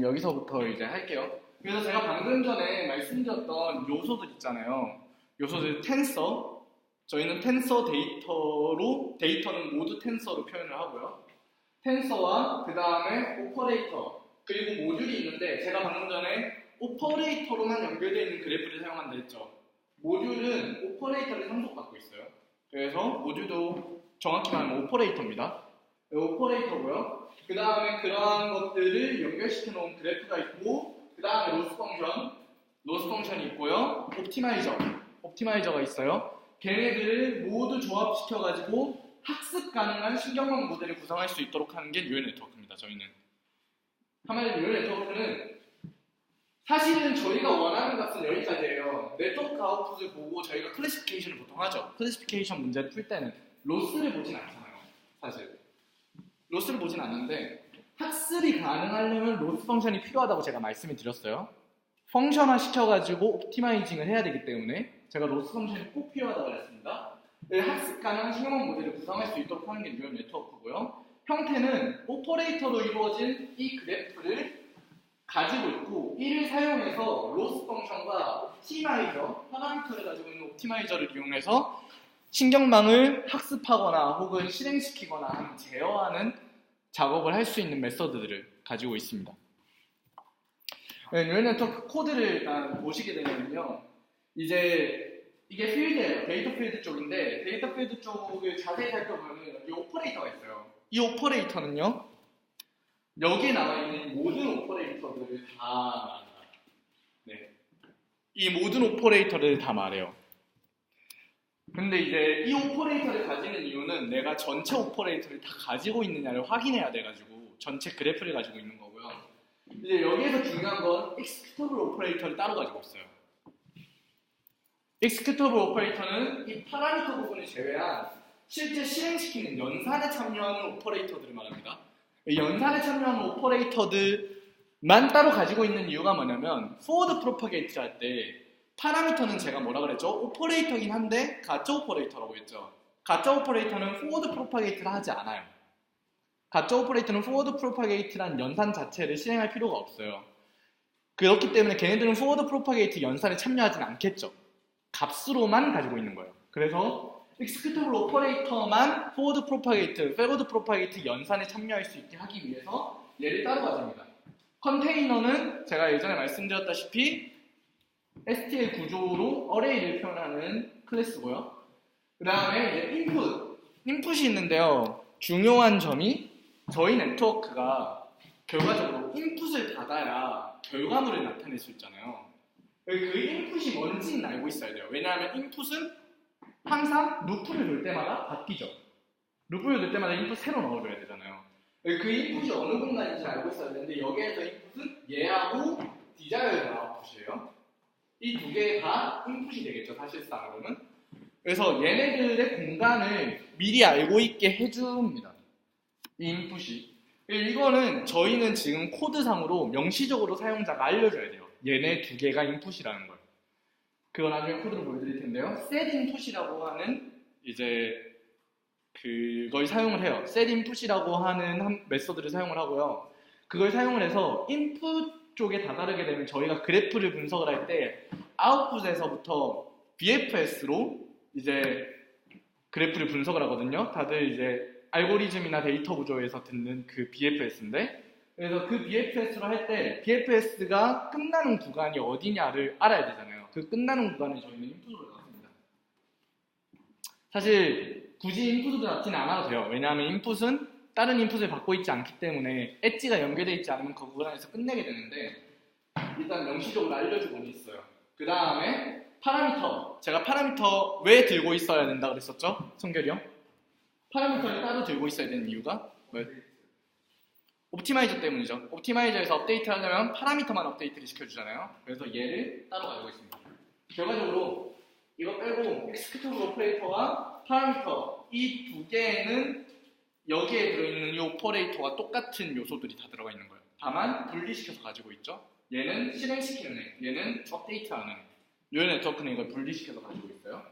여기서부터 이제 할게요. 그래서 제가 방금 전에 말씀드렸던 요소들 있잖아요. 요소들 텐서, 저희는 텐서 데이터는 모두 텐서로 표현을 하고요. 텐서와 그 다음에 오퍼레이터, 그리고 모듈이 있는데 제가 방금 전에 오퍼레이터로만 연결되어 있는 그래프를 사용한다 했죠. 모듈은 오퍼레이터를 상속받고 있어요. 그래서 모듈도 정확히 말하면 오퍼레이터입니다. 오퍼레이터고요. 그 다음에 그러한 것들을 연결시켜 놓은 그래프가 있고, 그 다음에 로스 펑션이 있고요. 옵티마이저가 있어요. 걔네들을 모두 조합시켜가지고 학습 가능한 신경망 모델을 구성할 수 있도록 하는 게 뉴럴 네트워크입니다. 저희는 한마디로 뉴럴 네트워크는 사실은 저희가 원하는 값은 여기까지예요. 네트워크 아웃풋을 보고 저희가 클래시피케이션을 보통 하죠. 클래시피케이션 문제를 풀 때는 로스를 보진 않잖아요. 사실 로스를 보진 않는데 학습이 가능하려면 로스 펑션이 필요하다고 제가 말씀을 드렸어요. 펑션화 시켜가지고 옵티마이징을 해야 되기 때문에 제가 로스 펑션이 꼭 필요하다고 했습니다. 학습 가능한 신경망 모델을 구성할 수 있도록 하는 게 뉴럴 네트워크고요. 형태는 오퍼레이터로 이루어진 이 그래프를 가지고 있고, 이를 사용해서 로스 펑션과 옵티마이저, 파라미터를 가지고 있는 옵티마이저를 이용해서 신경망을 학습하거나 혹은 실행시키거나 하는 제어하는 작업을 할 수 있는 메서드들을 가지고 있습니다. 뉴럴 네트워크 코드를 일단 보시게 되면요, 이제 이게 필드예요. 데이터 필드 쪽인데 데이터 필드 쪽을 자세히 살펴보면 여기 오퍼레이터가 있어요. 이 오퍼레이터는요, 여기에 나와 있는 모든 오퍼레이터들을 다 말합니다. 네, 이 모든 오퍼레이터를 다 말해요. 근데 이제 이 오퍼레이터를 가지는 이유는 내가 전체 오퍼레이터를 다 가지고 있느냐를 확인해야 돼가지고 전체 그래프를 가지고 있는 거고요. 이제 여기에서 중요한 건 executable 오퍼레이터를 따로 가지고 있어요. executable 오퍼레이터는 이 파라미터 부분을 제외한 실제 실행시키는 연산에 참여하는 오퍼레이터들을 말합니다. 연산에 참여하는 오퍼레이터들만 따로 가지고 있는 이유가 뭐냐면 forward propagate 할 때 파라미터는 제가 뭐라 그랬죠? 오퍼레이터긴 한데 가짜 오퍼레이터라고 했죠. 가짜 오퍼레이터는 forward propagate를 하지 않아요. 가짜 오퍼레이터는 forward propagate란 연산 자체를 실행할 필요가 없어요. 그렇기 때문에 걔네들은 forward propagate 연산에 참여하진 않겠죠. 값으로만 가지고 있는 거예요. 그래서 executable 오퍼레이터만 forward propagate, backward propagate 연산에 참여할 수 있게 하기 위해서 얘를 따로 가집니다. 컨테이너는 제가 예전에 말씀드렸다시피 STL 구조로 어레이를 표현하는 클래스고요. 그 다음에 인풋이 있는데요. 중요한 점이 저희 네트워크가 결과적으로 인풋을 받아야 결과물을 나타낼 수 있잖아요. 그 인풋이 뭔지는 알고 있어야 돼요. 왜냐하면 인풋은 항상 루프를 돌 때마다 바뀌죠. 루프를 돌 때마다 인풋 새로 넣어줘야 되잖아요. 그 인풋이 어느 공간인지 알고 있어야 되는데 여기에서 인풋은 얘하고 디자이어드 아웃풋이에요. 이 두 개 다 인풋이 되겠죠, 사실상으로는. 그래서 얘네들의 공간을 미리 알고 있게 해줍니다. 이 인풋이. 이거는 저희는 지금 코드상으로 명시적으로 사용자가 알려줘야 돼요. 얘네 두 개가 인풋이라는 걸. 그거 나중에 코드로 보여드릴 텐데요. set input이라고 하는 이제 그걸 사용을 해요. set input이라고 하는 메서드를 사용을 하고요. 그걸 사용을 해서 인풋 쪽에 다다르게 되면 저희가 그래프를 분석을 할 때 아웃풋에서부터 BFS로 이제 그래프를 분석을 하거든요. 다들 이제 알고리즘이나 데이터 구조에서 듣는 그 BFS인데, 그래서 그 BFS로 할 때 BFS가 끝나는 구간이 어디냐를 알아야 되잖아요. 그 끝나는 구간을 저희는 인풋으로 넣습니다. 사실 굳이 인풋으로 넣지는 않아도 돼요. 왜냐하면 인풋은 다른 인풋을 받고 있지 않기 때문에 엣지가 연결되어 있지 않으면 그 구간에서 끝내게 되는데, 일단 명시적으로 알려주고는 있어요. 그 다음에 파라미터. 제가 파라미터 왜 들고 있어야 된다 그랬었죠? 성결이 형? 파라미터를 따로 들고 있어야 되는 이유가 왜? 옵티마이저 때문이죠. 옵티마이저에서 업데이트를 하려면 파라미터만 업데이트를 시켜주잖아요. 그래서 얘를 따로 가지고 있습니다. 결과적으로 이거 빼고 executable 오퍼레이터와 파라미터 이 두 개에는 여기에 들어있는 이 오퍼레이터와 똑같은 요소들이 다 들어가 있는 거예요. 다만 분리시켜서 가지고 있죠. 얘는 실행시키는 애, 얘는 업데이트하는 애. 뉴럴 네트워크는 이걸 분리시켜서 가지고 있어요.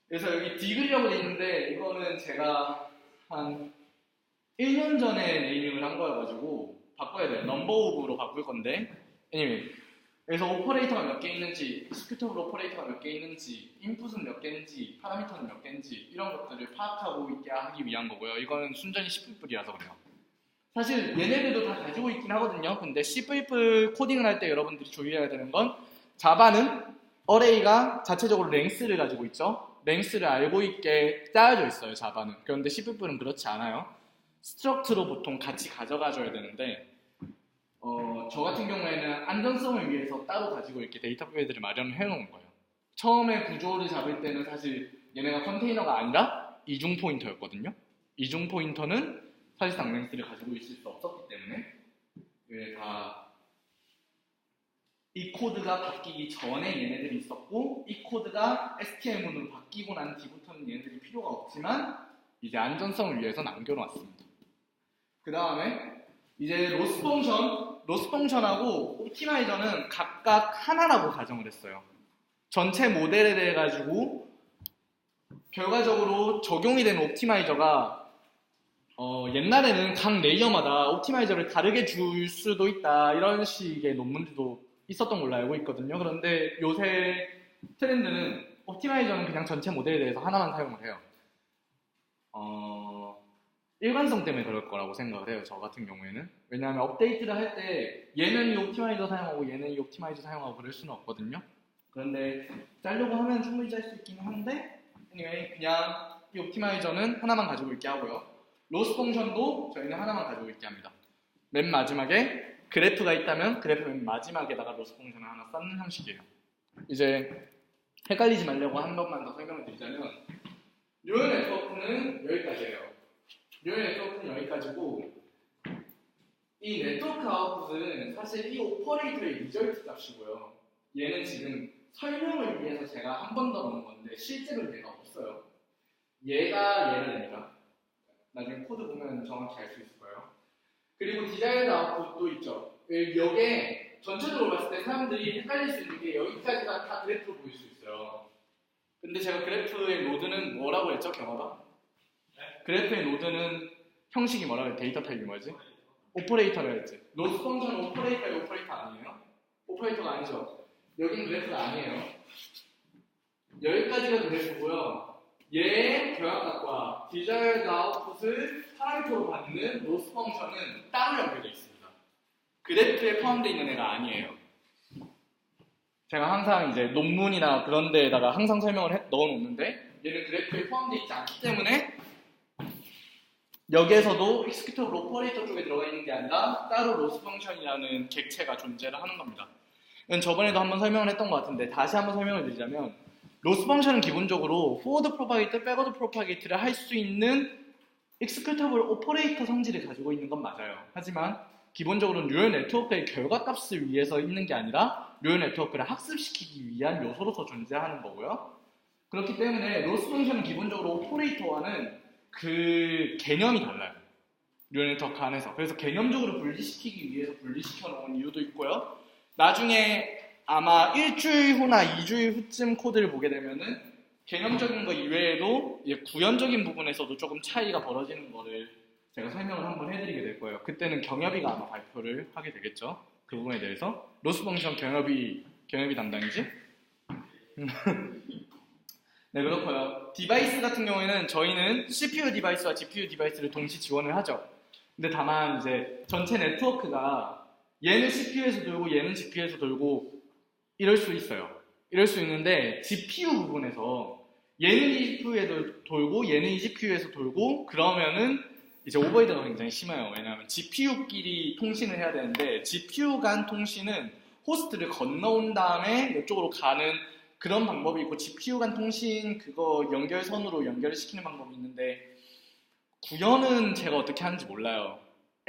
그래서 여기 디그리라고 돼 있는데 이거는 제가 한 1년 전에 네이밍을 한 거여가지고 바꿔야 돼요. 넘버 오브로 바꿀 건데 anyway 그래서 오퍼레이터가 몇 개 있는지, 익스큐터블 오퍼레이터가 몇 개 있는지, 인풋은 몇 개인지, 파라미터는 몇 개인지 이런 것들을 파악하고 있게 하기 위한 거고요. 이거는 순전히 C++이라서 그래요. 사실 얘네들도 다 가지고 있긴 하거든요. 근데 C++ 코딩을 할 때 여러분들이 주의해야 되는 건 자바는 어레이가 자체적으로 랭스를 가지고 있죠. 랭스를 알고 있게 짜여져 있어요. 자바는. 그런데 C++는 그렇지 않아요. 스트럭트로 보통 같이 가져가줘야 되는데 저 같은 경우에는 안전성을 위해서 따로 가지고 이렇게 데이터베이스를 마련해 놓은 거예요. 처음에 구조를 잡을 때는 사실 얘네가 컨테이너가 아니라 이중 포인터였거든요. 이중 포인터는 사실상 랭스를 가지고 있을 수 없었기 때문에 이 코드가 바뀌기 전에 얘네들이 있었고 이 코드가 STM으로 바뀌고 난 뒤부터는 얘네들이 필요가 없지만 이제 안전성을 위해서 남겨놓았습니다. 그 다음에 이제 로스 펑션하고 옵티마이저는 각각 하나라고 가정을 했어요. 전체 모델에 대해 가지고 결과적으로 적용이 되는 옵티마이저가 옛날에는 각 레이어마다 옵티마이저를 다르게 줄 수도 있다 이런 식의 논문들도 있었던 걸로 알고 있거든요. 그런데 요새 트렌드는 옵티마이저는 그냥 전체 모델에 대해서 하나만 사용을 해요. 일관성 때문에 그럴 거라고 생각을 해요. 저 같은 경우에는. 왜냐하면 업데이트를 할 때 얘는 이 옵티마이저 사용하고 얘는 이 옵티마이저 사용하고 그럴 수는 없거든요. 그런데 짜려고 하면 충분히 짤 수 있긴 한데 anyway, 그냥 이 옵티마이저는 하나만 가지고 있게 하고요. 로스 펑션도 저희는 하나만 가지고 있게 합니다. 맨 마지막에 그래프가 있다면 그래프 맨 마지막에다가 로스 펑션을 하나 쌓는 형식이에요. 이제 헷갈리지 말려고 한 번만 더 설명을 드리자면 뉴럴 네트워크는 여기까지예요. 뉴럴 네트워크는 여기까지고 이 네트워크 아웃풋은 사실 이 오퍼레이터의 리절트 값이고요. 얘는 지금 설명을 위해서 제가 한 번 더 넣은 건데 실제로 얘가 없어요. 얘가 얘를 냅니다. 나중에 코드 보면 정확히 알 수 있을 거예요. 그리고 디자이어드 아웃풋도 있죠. 여기에 전체적으로 봤을 때 사람들이 헷갈릴 수 있는 게 여기까지가 다 그래프로 보일 수 있어요. 근데 제가 그래프의 노드는 뭐라고 했죠? 경화가? 그래프의 노드는 형식이 뭐라고 했지? 데이터 타입이 뭐지? 오퍼레이터라 했지. 로스 펑션 오퍼레이터의 오퍼레이터 아니에요? 오퍼레이터가 아니죠. 여기는 그래프가 아니에요. 여기까지가 그래프고요. 얘의 결합값과 디자이어드 아웃풋을 파라미터로 받는 로스 펑션은 따로 연결되어 있습니다. 그래프에 포함되어 있는 애가 아니에요. 제가 항상 이제 논문이나 그런 데에다가 항상 설명을 넣어놓는데 얘는 그래프에 포함되어 있지 않기 때문에 여기에서도 익스큐터블 오퍼레이터 쪽에 들어가 있는 게 아니라 따로 로스 펑션이라는 객체가 존재를 하는 겁니다. 이건 저번에도 한번 설명을 했던 것 같은데 다시 한번 설명을 드리자면 로스 펑션은 기본적으로 포워드 프로파게이트, 백워드 프로파게이트를 할 수 있는 익스큐터블 오퍼레이터 성질을 가지고 있는 건 맞아요. 하지만 기본적으로 뉴럴 네트워크의 결과값을 위해서 있는 게 아니라 뉴럴 네트워크를 학습시키기 위한 요소로서 존재하는 거고요. 그렇기 때문에 로스 펑션은 기본적으로 오퍼레이터와는 그 개념이 달라요. 뉴럴 네트워크 안에서. 그래서 개념적으로 분리시키기 위해서 분리시켜 놓은 이유도 있고요. 나중에 아마 일주일 후나 2주일 후쯤 코드를 보게 되면은 개념적인 거 이외에도 구현적인 부분에서도 조금 차이가 벌어지는 거를 제가 설명을 한번 해드리게 될 거예요. 그때는 경협이가 아마 발표를 하게 되겠죠. 그 부분에 대해서. 로스 펑션 경협이 담당이지? 네, 그렇고요. 디바이스 같은 경우에는 저희는 CPU 디바이스와 GPU 디바이스를 동시 지원을 하죠. 근데 다만 이제 전체 네트워크가 얘는 CPU에서 돌고 얘는 GPU에서 돌고 이럴 수 있어요. 이럴 수 있는데 GPU 부분에서 얘는 이 GPU에서 돌고 얘는 이 GPU에서 돌고 그러면은 이제 오버헤드가 굉장히 심해요. 왜냐하면 GPU끼리 통신을 해야 되는데 GPU 간 통신은 호스트를 건너온 다음에 이쪽으로 가는 그런 방법이 있고 GPU 간 통신 그거 연결선으로 연결을 시키는 방법이 있는데 구현은 제가 어떻게 하는지 몰라요.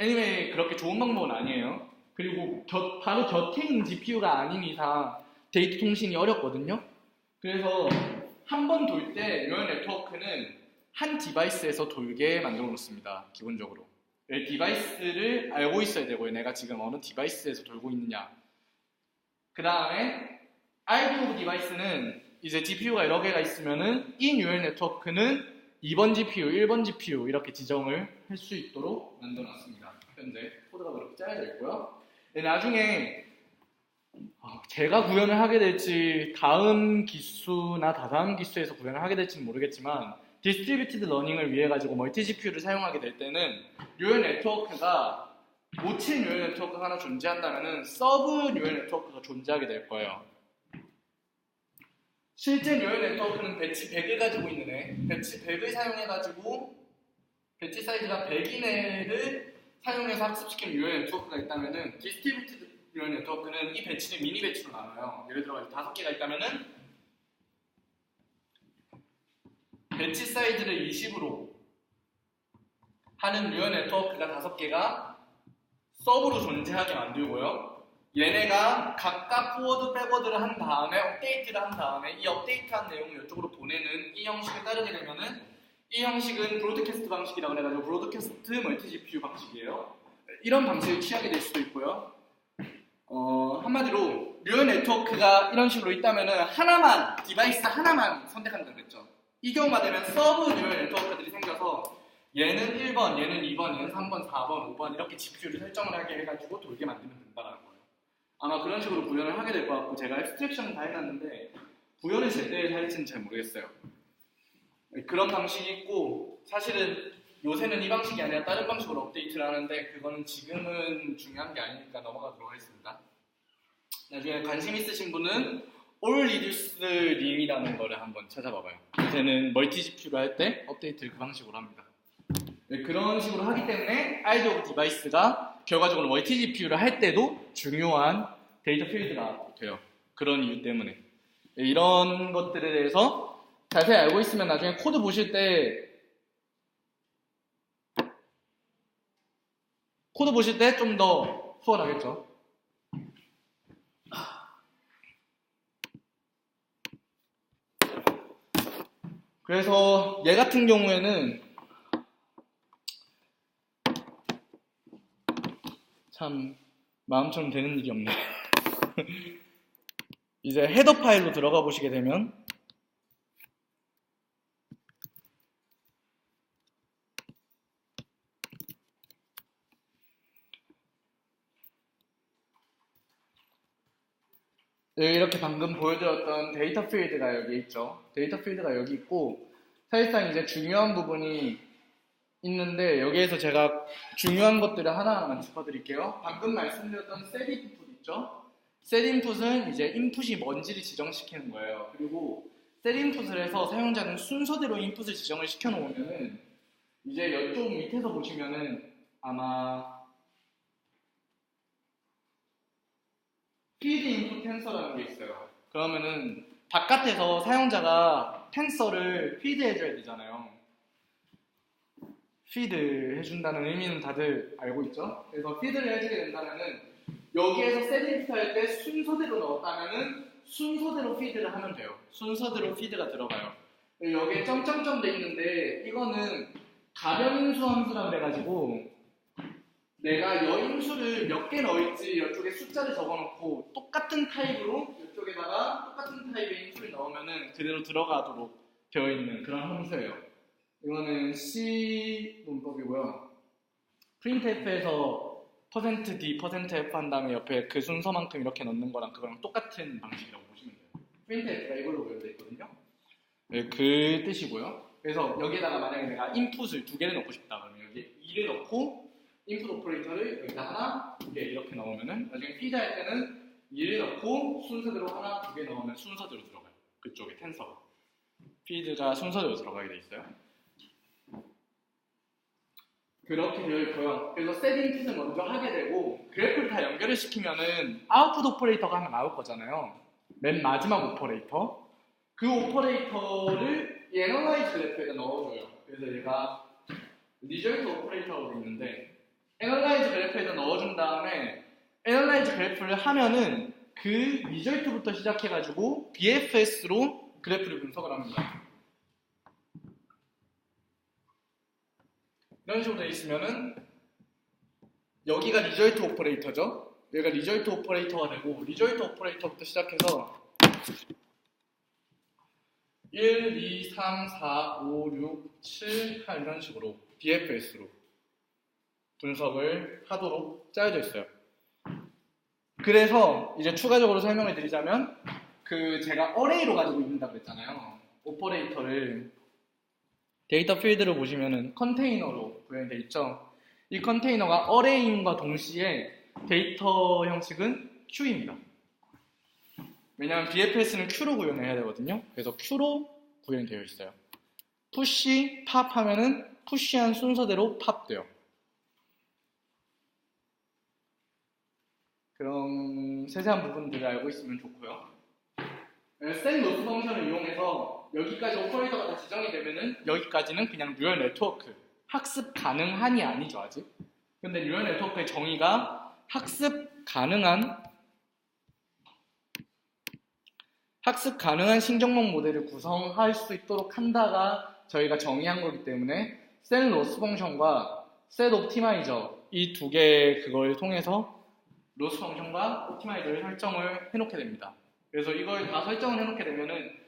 anyway 그렇게 좋은 방법은 아니에요. 그리고 바로 곁에 있는 GPU가 아닌 이상 데이터 통신이 어렵거든요. 그래서 한 번 돌 때 뉴럴 네트워크는 한 디바이스에서 돌게 만들어 놓습니다. 기본적으로. 디바이스를 알고 있어야 되고요. 내가 지금 어느 디바이스에서 돌고 있느냐. 그 다음에 ID 오브 디바이스는 이제 GPU가 여러 개가 있으면은 이 뉴럴 네트워크는 2번 GPU, 1번 GPU 이렇게 지정을 할 수 있도록 만들어 놨습니다. 현재 코드가 그렇게 짜여져 있고요. 나중에 제가 구현을 하게 될지 다음 기수나 다다음 기수에서 구현을 하게 될지는 모르겠지만 디스트리뷰티드 러닝을 위해 가지고 멀티 GPU를 사용하게 될 때는 뉴럴 네트워크가 모친 뉴럴 네트워크가 하나 존재한다면 서브 뉴럴 네트워크가 존재하게 될 거예요. 실제 뉴럴 네트워크는 배치 100을 가지고 있는 애, 배치 100을 사용해가지고 배치 사이즈가 100인 애를 사용해서 학습시키는 뉴럴 네트워크가 있다면은 디스트리뷰티드 뉴럴 네트워크는 이 배치를 미니 배치로 나눠요. 예를 들어 5개가 있다면은 배치 사이즈를 20으로 하는 뉴럴 네트워크가 5개가 서브로 존재하게 만들고요. 얘네가 각각 포워드 백워드를 한 다음에 업데이트를 한 다음에 이 업데이트한 내용을 이쪽으로 보내는 이 형식을 따르게 되면은 이 형식은 브로드캐스트 방식이라고 해가지고 브로드캐스트 멀티 GPU 방식이에요. 이런 방식을 취하게 될 수도 있고요. 한마디로 뉴럴 네트워크가 이런 식으로 있다면은 하나만 디바이스 하나만 선택한다고 했죠. 이 경우가 되면 서브 뉴럴 네트워크들이 생겨서 얘는 1번, 얘는 2번, 얘는 3번, 4번, 5번 이렇게 GPU를 설정을 하게 해가지고 돌게 만들면 된다는 거예요. 아마 그런 식으로 구현을 하게 될 것 같고 제가 앱스트랙션을 다 해놨는데 구현을 제때 할지는 잘 모르겠어요. 그런 방식이 있고 사실은 요새는 이 방식이 아니라 다른 방식으로 업데이트를 하는데 그거는 지금은 중요한 게 아니니까 넘어가도록 하겠습니다. 나중에 관심 있으신 분은 All Reduce Lim이라는 거를 한번 찾아봐봐요. 요새는 멀티 GPU를 할 때 업데이트를 그 방식으로 합니다. 그런 식으로 하기 때문에 ID 오브 디바이스가 결과적으로 멀티 GPU를 할 때도 중요한 데이터 필드가 돼요. 그런 이유 때문에. 이런 것들에 대해서 자세히 알고 있으면 나중에 코드 보실 때 좀 더 수월하겠죠. 그래서 얘 같은 경우에는 참 마음처럼 되는 일이 없네. 이제 헤더 파일로 들어가 보시게 되면 이렇게 방금 보여드렸던 데이터 필드가 여기 있죠. 데이터 필드가 여기 있고 사실상 이제 중요한 부분이 있는데 여기에서 제가 중요한 것들을 하나하나만 짚어드릴게요. 방금 말씀드렸던 set input 있죠? set input은 이제 인풋이 뭔지를 지정시키는 거예요. 그리고 set input을 해서 사용자는 순서대로 인풋을 지정을 시켜놓으면은 이제 이쪽 밑에서 보시면은 아마 feed input tensor라는 게 있어요. 그러면은 바깥에서 사용자가 텐서를 feed 해줘야 되잖아요. feed 해준다는 의미는 다들 알고 있죠? 그래서 feed를 해주게 된다면은 여기에서 set input 할 때 순서대로 넣었다면은 순서대로 feed를 하면 돼요. 순서대로 feed가 들어가요. 여기에 점점점 돼 있는데 이거는 가변인수 함수라 그래가지고 내가 여인수를 몇 개 넣을지 이쪽에 숫자를 적어놓고 똑같은 타입으로 이쪽에다가 똑같은 타입의 인수를 넣으면은 그대로 들어가도록 되어 있는 그런 함수예요. 이거는 C 문법이고요. printf에서 %d, %f 한 다음에 옆에 그 순서만큼 이렇게 넣는 거랑 그거랑 똑같은 방식이라고 보시면 돼요. printf가 이걸로 되어 있거든요. 네, 그 뜻이고요. 그래서 여기에다가 만약에 내가 인풋을 2개를 넣고 싶다 그러면 여기 2를 넣고 인풋 오퍼레이터를 여기다 하나, 2개 이렇게 넣으면은 나중에 feed 할 때는 2를 넣고 순서대로 하나, 2개 넣으면 순서대로 들어가요. 그쪽에 텐서가. feed가 순서대로 들어가게 돼 있어요. 그렇게 되어 있고요. 그래서 set input을 먼저 하게 되고 그래프를 다 연결을 시키면은 아웃풋 오퍼레이터가 하나 나올 거잖아요. 맨 마지막 오퍼레이터. 그 오퍼레이터를 이 애널라이즈 그래프에다 넣어줘요. 그래서 얘가 리절트 오퍼레이터라고 되어 있는데 애널라이즈 그래프에다 넣어준 다음에 애널라이즈 그래프를 하면은 그 리절트부터 시작해가지고 BFS로 그래프를 분석을 합니다. 이런 식으로 되어 있으면은 여기가 리절트 오퍼레이터죠. 여기가 리절트 오퍼레이터가 되고 리절트 오퍼레이터부터 시작해서 1, 2, 3, 4, 5, 6, 7, 8 이런 식으로 BFS로 분석을 하도록 짜여져 있어요. 그래서 이제 추가적으로 설명을 드리자면 제가 어레이로 가지고 있는다고 했잖아요. 오퍼레이터를 데이터 필드를 보시면은 컨테이너로 구현되어 있죠. 이 컨테이너가 어레이임과 동시에 데이터 형식은 Q입니다. 왜냐하면 BFS는 Q로 구현해야 되거든요. 그래서 Q로 구현되어 있어요. 푸시, 팝 하면은 푸시한 순서대로 팝돼요. 그런 세세한 부분들을 알고 있으면 좋고요. 셀 로스 펑션을 이용해서 여기까지 오퍼레이터가 다 지정이 되면은 여기까지는 그냥 뉴럴 네트워크 학습 가능한이 아니죠 아직. 근데 뉴럴 네트워크의 정의가 학습 가능한 신경망 모델을 구성할 수 있도록 한다가 저희가 정의한 거기 때문에 셀 로스 펑션과 셋 옵티마이저 이 두 개의 그걸 통해서 로스 펑션과 옵티마이저를 설정을 해놓게 됩니다. 그래서 이걸 다 설정을 해놓게 되면은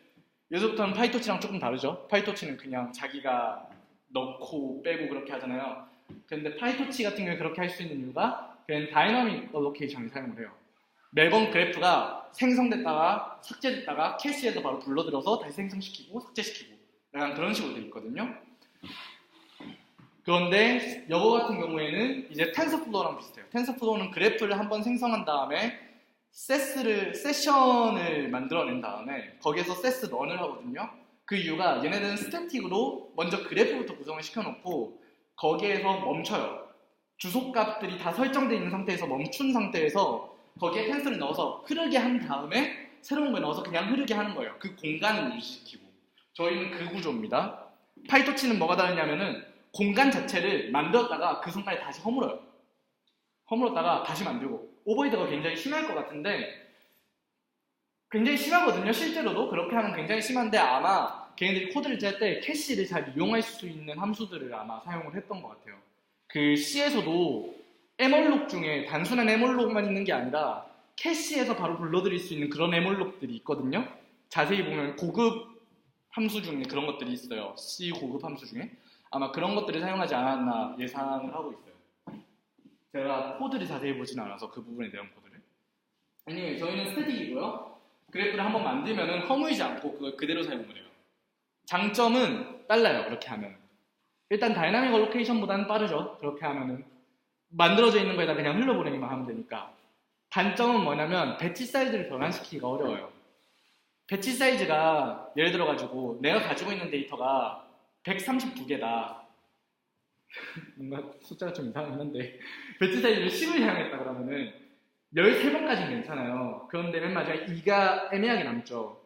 여기서부터는 파이토치랑 조금 다르죠. 파이토치는 그냥 자기가 넣고 빼고 그렇게 하잖아요. 근데 파이토치 같은 경우에 그렇게 할 수 있는 이유가 그냥 다이나믹 어로케이션을 사용을 해요. 매번 그래프가 생성됐다가 삭제됐다가 캐시에서 바로 불러들여서 다시 생성시키고 삭제시키고 약간 그런 식으로 돼 있거든요. 그런데 이거 같은 경우에는 이제 텐서플로우랑 비슷해요. 텐서플로우는 그래프를 한번 생성한 다음에 세션을 만들어낸 다음에 거기에서 세스 런을 하거든요. 그 이유가 얘네들은 스태틱으로 먼저 그래프부터 구성을 시켜놓고 거기에서 멈춰요. 주소값들이 다 설정되어 있는 상태에서 멈춘 상태에서 거기에 텐서를 넣어서 흐르게 한 다음에 새로운 걸 넣어서 그냥 흐르게 하는 거예요. 그 공간을 유지시키고. 저희는 그 구조입니다. 파이토치는 뭐가 다르냐면은 공간 자체를 만들었다가 그 순간에 다시 허물어요. 허물었다가 다시 만들고. 오버히드가 굉장히 심할 것 같은데 굉장히 심하거든요. 실제로도 그렇게 하면 굉장히 심한데 아마 걔네들이 코드를 짤 때 캐시를 잘 이용할 수 있는 함수들을 아마 사용을 했던 것 같아요. 그 C에서도 에멀록 중에 단순한 에멀록만 있는 게 아니라 캐시에서 바로 불러들일 수 있는 그런 에멀록들이 있거든요. 자세히 보면 고급 함수 중에 그런 것들이 있어요. C 고급 함수 중에 아마 그런 것들을 사용하지 않았나 예상을 하고 있어요. 제가 코드를 자세히 보진 않아서 그 부분에 대한 코드를. 아니, 저희는 스태틱이고요. 그래프를 한번 만들면은 허물지 않고 그걸 그대로 사용을 해요. 장점은 빨라요. 그렇게 하면. 일단 다이나믹 어로케이션보다는 빠르죠. 그렇게 하면은 만들어져 있는 거에다 그냥 흘러보내기만 하면 되니까. 단점은 뭐냐면 배치 사이즈를 변환시키기가 어려워요. 배치 사이즈가 예를 들어가지고 내가 가지고 있는 데이터가 132개다. 뭔가 숫자가 좀 이상하긴 한데 배치 사이즈를 10을 사용했다 그러면은 13번까지는 괜찮아요. 그런데 맨 마지막에 2가 애매하게 남죠.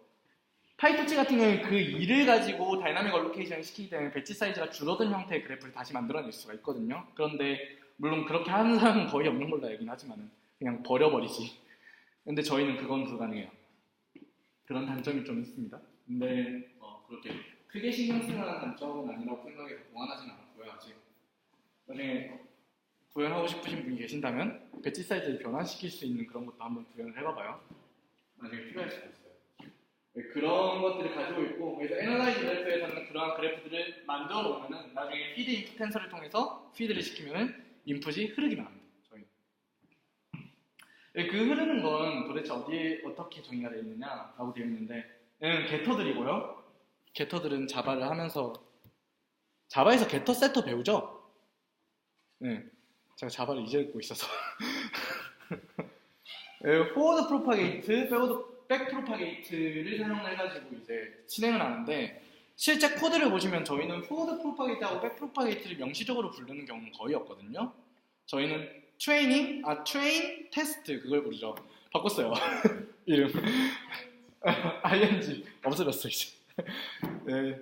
파이토치 같은 경우는 그 2를 가지고 다이나믹 얼로케이션을 시키기 때문에 배치 사이즈가 줄어든 형태의 그래프를 다시 만들어낼 수가 있거든요. 그런데 물론 그렇게 하는 사람은 거의 없는 걸로 알긴 하지만 그냥 버려버리지. 근데 저희는 그건 불가능해요. 그런 단점이 좀 있습니다. 근데 그렇게 크게 신경 쓸 만한 단점은 아니라고 생각해서 보완하진 않았고요. 아직 나중에 구현하고 싶으신 분이 계신다면 배치 사이즈를 변환시킬 수 있는 그런 것도 한번 구현을 해봐봐요. 나중에 필요할 수도 있어요. 그런 것들을 가지고 있고 그래서 애널라이즈 그래프에서는 그러한 그래프들을 만들어 놓으면 나중에 피드 인풋 텐서를 통해서 피드를 시키면 인풋이 흐르기만 합니다. 저희. 그 흐르는 건 도대체 어떻게 정의가 되어 있느냐라고 되어 있는데 얘는 게터들이고요. 게터들은 자바를 하면서 자바에서 게터 세터 배우죠? 네, 제가 자바를 이제 읽고 있어서 포워드 프로파게이트, 백 프로파게이트를 사용해가지고 이제 진행을 하는데 실제 코드를 보시면 저희는 포워드 프로파게이트하고 백 프로파게이트를 명시적으로 부르는 경우는 거의 없거든요. 저희는 트레인 테스트 그걸 부르죠. 바꿨어요. 이름 ing 없어졌어 이제. 네.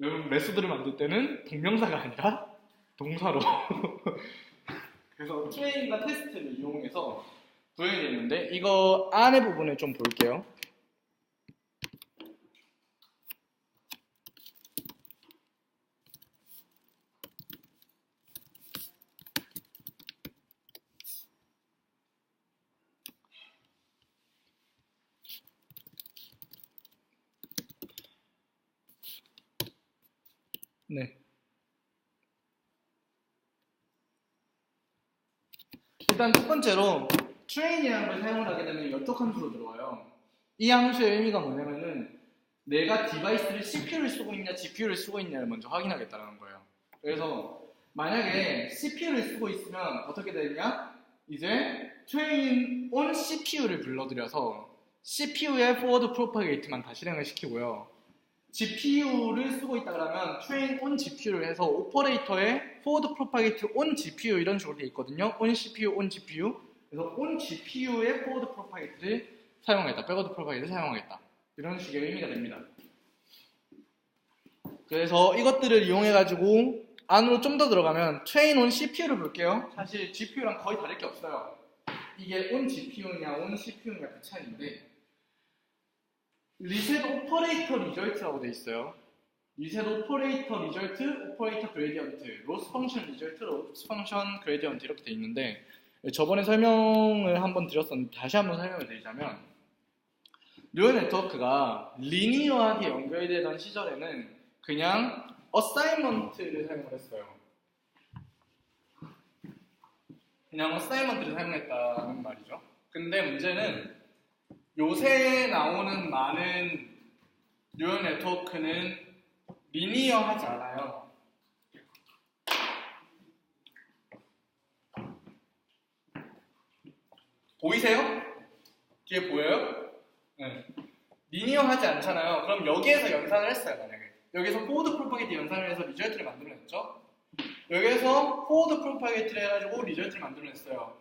여러분 메소드를 만들 때는 동명사가 아니라 동사로 그래서 트레인과 테스트를 이용해서 구현이 되는데 이거 안에 부분을 좀 볼게요. 네. 일단 첫 번째로 train이라는 걸 사용을 하게 되면 이쪽 함수로 들어와요. 이 함수의 의미가 뭐냐면은 내가 디바이스를 CPU를 쓰고 있냐 GPU를 쓰고 있냐를 먼저 확인하겠다는 거예요. 그래서 만약에 CPU를 쓰고 있으면 어떻게 되냐? 이제 train on CPU를 불러들여서 CPU의 forward propagate만 다 실행을 시키고요. GPU를 쓰고 있다 그러면 train on GPU를 해서 오퍼레이터에 forward propagate on GPU 이런 식으로 돼 있거든요. on CPU, on GPU. 그래서 on GPU의 forward propagate를 사용하겠다. backward propagate를 사용하겠다. 이런 식의 의미가 됩니다. 그래서 이것들을 이용해가지고 안으로 좀 더 들어가면 train on CPU를 볼게요. 사실 GPU랑 거의 다를 게 없어요. 이게 on GPU냐 on CPU냐 그 차이인데 리셋 오퍼레이터 리절트라고 돼 있어요. 리셋 오퍼레이터 리절트, 오퍼레이터 그레디언트, 로스 펑션 리절트, 로스 펑션 그레디언트 이렇게 돼 있는데 저번에 설명을 한번 드렸었는데 다시 한번 설명을 드리자면 뉴럴 네트워크가 리니어하게 연결되던 시절에는 그냥 어사이먼트를 사용을 했어요. 그냥 어사이먼트를 사용했다는 말이죠. 근데 문제는 요새 나오는 많은 뉴럴 네트워크는 리니어하지 않아요. 보이세요? 뒤에 보여요? 네. 리니어하지 않잖아요. 그럼 여기에서 연산을 했어요, 만약에. 여기서 포워드 프로파게이트 연산을 해서 리절트를 만들어냈죠? 여기에서 포워드 프로파게이트를 해가지고 리절트를 만들어냈어요.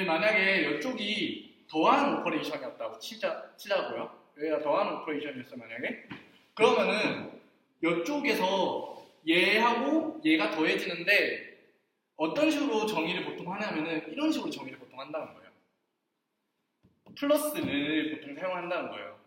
만약에 이쪽이 더한 오퍼레이션이었다고 치자고요. 여기가 더한 오퍼레이션이었어, 만약에. 그러면은 이쪽에서 얘하고 얘가 더해지는데 어떤 식으로 정의를 보통 하냐면은 이런 식으로 정의를 보통 한다는 거예요. 플러스를 보통 사용한다는 거예요.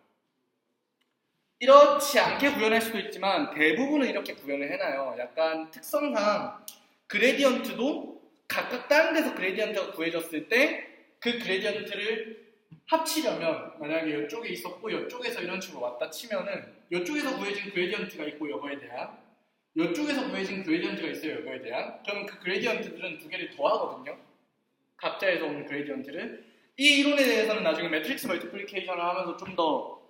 이렇지 않게 구현할 수도 있지만 대부분은 이렇게 구현을 해놔요. 약간 특성상 그레디언트도 각각 다른 데서 그레디언트가 구해졌을 때 그 그레디언트를 합치려면 만약에 이쪽에 있었고 이쪽에서 이런 식으로 왔다 치면은 이쪽에서 구해진 그레디언트가 있고 이거에 대한 이쪽에서 구해진 그레디언트가 있어요. 이거에 대한 그러면 그 그레디언트들은 두 개를 더하거든요. 각자에서 오는 그레디언트를 이 이론에 대해서는 나중에 매트릭스 멀티플리케이션을 하면서 좀 더